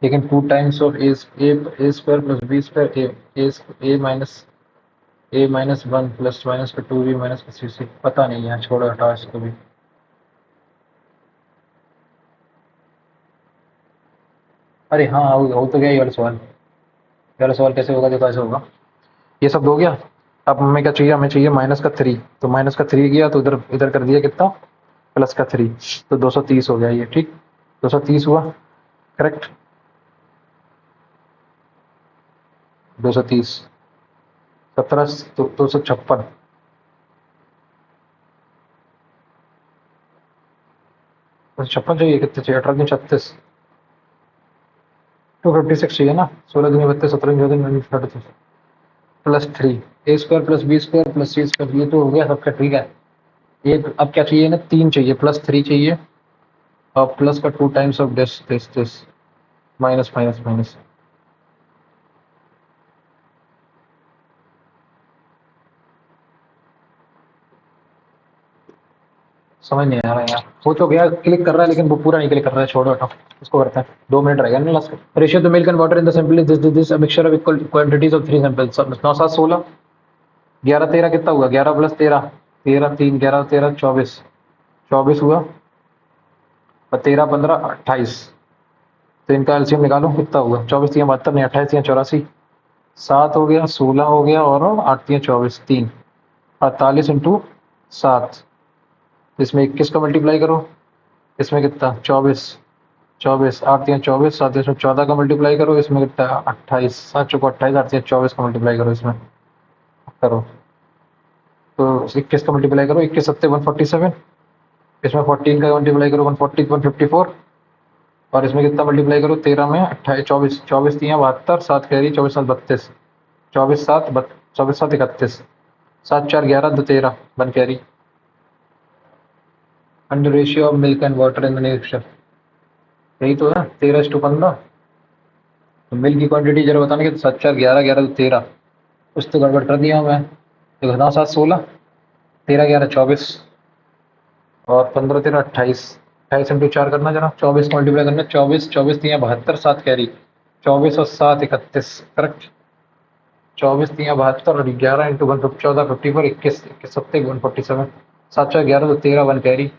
लेकिन 2 times of A square plus B square A minus 1 plus minus का 2b माइनस का सी, पता नहीं यार, छोड़ो हटाओ इसको भी। अरे हाँ, हो तो गया ये वाला सवाल, ये वाला सवाल कैसे होगा, देखो ऐसे होगा, ये सब हो गया। अब हमें क्या चाहिए? हमें चाहिए -3, तो -3 गया तो इधर इधर कर दिया कितना, +3, तो 230 हो गया ये, ठीक, 230 हुआ, करेक्ट, 230, 17 तो 256, 256 चाहिए, कितने चाहिए, 18 36, 256 चाहिए ना, 16 दूनी 32, 17 14 36 +3, A square plus B square plus C square, ये तो हो गया सबका, ठीक है। एक अब क्या चाहिए ना, 3 चाहिए, +3 चाहिए, और प्लस का 2 times of this minus minus minus, समझ नहीं आ रहा यार, हो तो गया, क्लिक कर रहा है लेकिन वो पूरा नहीं क्लिक कर रहा है, छोड़ो हटाओ, इसको करते हैं, 2 मिनट रह गया ना last. Ratio the milk and water in the sample is this a mixture of equal quantities of 3 samples. 9 7 16, 11 13 कितना हुआ, 11 प्लस 13, 13 3 11 13 24, 24 हुआ, और 13 15 28, तो इनका एलसीएम निकालो कितना हुआ, 24 3 72 नहीं, 28 3 84, 7 हो गया, 16 हो गया, और 8 3 24, 3 48 इंटू 7, इसमें 21 का मल्टीप्लाई करो, इसमें कितना 24, 24 8 3 24, 7 इसमें 14 का मल्टीप्लाई करो, इसमें कितना 28, 7 चौको 28, 8 3 24 का मल्टीप्लाई करो, इसमें करो तो 21 का मल्टीप्लाई करो, 21 सत्ते 147, इसमें 14 का मल्टीप्लाई करो 140 154, और इसमें कितना मल्टीप्लाई करो 13 में 28 24, 24 3 72, 7 carry 24 7 32, 24 7 24 7 31, 7 4 11 2 13 1 carry, and the ratio of milk and water in the mixture, यही तो है 13:15। तो मिल्क की क्वांटिटी जरा बताने की, 7 4 11 11 2 13, कुछ तो गड़बड़ कर दिया हूँ मैं, तो 9 7 16, 13 11 24, और 15 13 28, 28 इंटू 4 करना जरा, 24 को मल्टीप्लाई करना, 24 24 3 72, 7 कैरी 24 और 7 31, करेक्ट, 24 3 72 और 11 इंटू 1 14 54, 21 21 सत्ते 147, 7 4 11 तो 13 1 कैरी,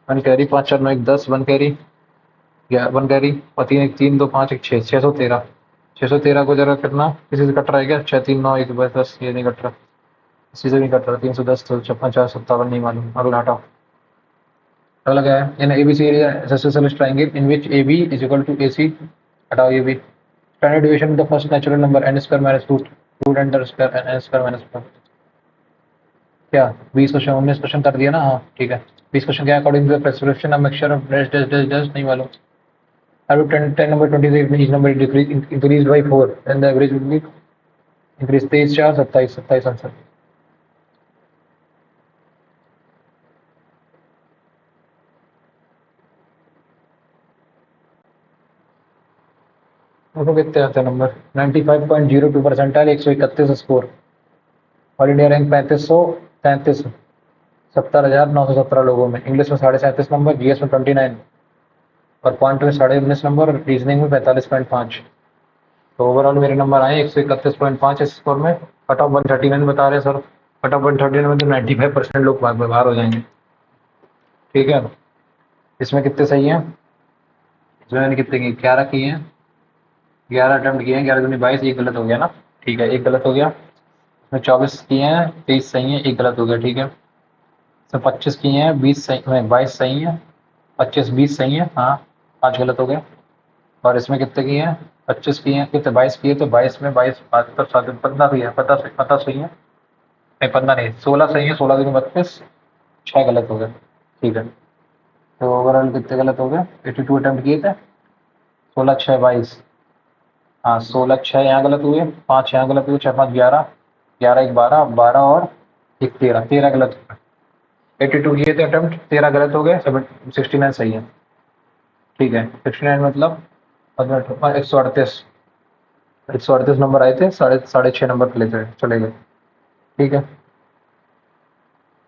1 कैरी 5 4 9 1 10 1 कैरी, 1 कैरी, और 3 1 3 2 5 1 6 613, 613 को जरा करना, किसी से कट रहा है क्या, 6 3 9 1 10, ये नहीं कट रहा, किसी से नहीं कट रहा, 310 तो 56 4 57 नहीं मालूम, अगला हटाओ। अगला क्या है, इन ABC area isosceles triangle in which AB is equal to AC, हटाओ ये भी, standard division the first natural number n square minus root root and square n square minus 4, क्या 20 क्वेश्चन 19 क्वेश्चन कर दिया ना, हाँ ठीक है। 20 क्वेश्चन क्या, according to the prescription of mixture of dash dash dash dash नहीं मालूम, out of 10 number 23 each number increased by 4 and the average will be increase 23 4 27 27 answer. देखो कितने आते हैं number, 95.02 percentile, 131 score, all India rank 3533, 70,917 लोगों में, English में 37.5 number, GS में 29, और क्वांट में 19.5 नंबर, और रीजनिंग में 45.5। तो ओवरऑल मेरे नंबर आए 131.5 इस स्कोर में। कट ऑफ 139 बता रहे सर, कट ऑफ 139 में तो 95% लोग बाहर हो जाएंगे, ठीक है। इसमें कितने सही हैं, इसमें मैंने कितने किए, 11 किए हैं, 11 अटेम्प्ट किए हैं, 11 दूनी 22, एक गलत हो गया ना, ठीक है, एक गलत हो गया। इसमें 24 किए हैं, 23 सही है, एक गलत हो गया, ठीक है। इसमें 25 किए हैं, 20 सही, 22 सही है, 25 20 सही है, हाँ 5 गलत हो गए। और इसमें कितने किए हैं, 25 किए हैं, कितने 22 किए, तो 22 में 22 72 7 15 भी है, 15 सही है, नहीं 15 नहीं 16 सही है, 16 दूनी 32, 6 गलत हो गए, ठीक है। तो ओवरऑल कितने गलत हो गए, 82 अटेम्प्ट किए थे, 16 6 22, हाँ 16 6 यहाँ गलत हुए, 5 यहाँ गलत हुए, 6 5 11, 11 1 12, 12 और 1 13, 13 गलत हुए। 82 किए थे अटेम्प्ट, 13 गलत हो गए, 69 सही है, ठीक है। 69 मतलब 138, 138 नंबर आए थे, साढ़े 6 नंबर चले गए, ठीक है।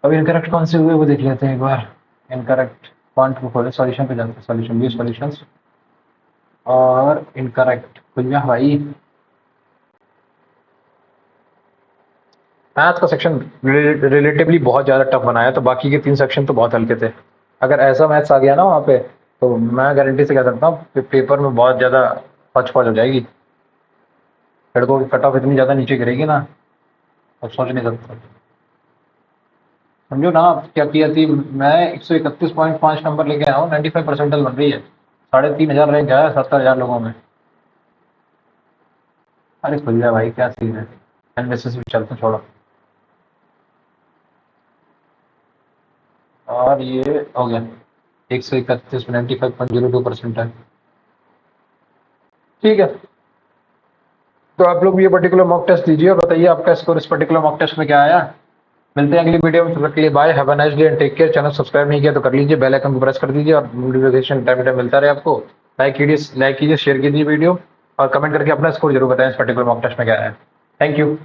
अब इनकरेक्ट कौन से हुए वो देख लेते हैं एक बार। इनकरेक्ट क्वांट को खोले, सॉल्यूशन पे जाते हैं, सॉल्यूशन व्यू सॉल्यूशंस, और इनकरेक्ट खुल जा भाई। मैथ का सेक्शन रिलेटिवली बहुत ज़्यादा टफ बनाया, तो बाकी के 3 सेक्शन तो बहुत हल्के थे। अगर ऐसा मैथ्स आ गया ना वहाँ पे, तो मैं गारंटी से कह सकता हूँ पेपर में बहुत ज़्यादा पच हो जाएगी, लड़कों की कट ऑफ इतनी ज़्यादा नीचे गिरेगी ना, अब सोच नहीं सकता। समझो ना आप क्या किया थी, मैं 131.5 नंबर लेके आया हूँ, 95 परसेंटाइल बन रही है, 3,500 रैंक आया 70,000 लोगों में। अरे खुल जाए भाई, क्या सीन है, एनालिसिस भी चलते छोड़ो। और ये हो गया 131 95.02 परसेंटाइल, ठीक है। तो आप लोग भी ये पर्टिकुलर मॉक टेस्ट दीजिए और बताइए आपका स्कोर इस पर्टिकुलर मॉक टेस्ट में क्या आया। मिलते हैं अगली वीडियो में, तब तक के लिए bye, have a nice day and take care. Channel subscribe नहीं किया तो कर लीजिए, बेल आइकन को प्रेस कर दीजिए, और नोटिफिकेशन टाइम टाइम मिलता रहे आपको। लाइक कीजिए, शेयर कीजिए वीडियो, और कमेंट करके अपना स्कोर जरूर बताएं इस पर्टिकुलर मॉक टेस्ट में क्या है। Thank you.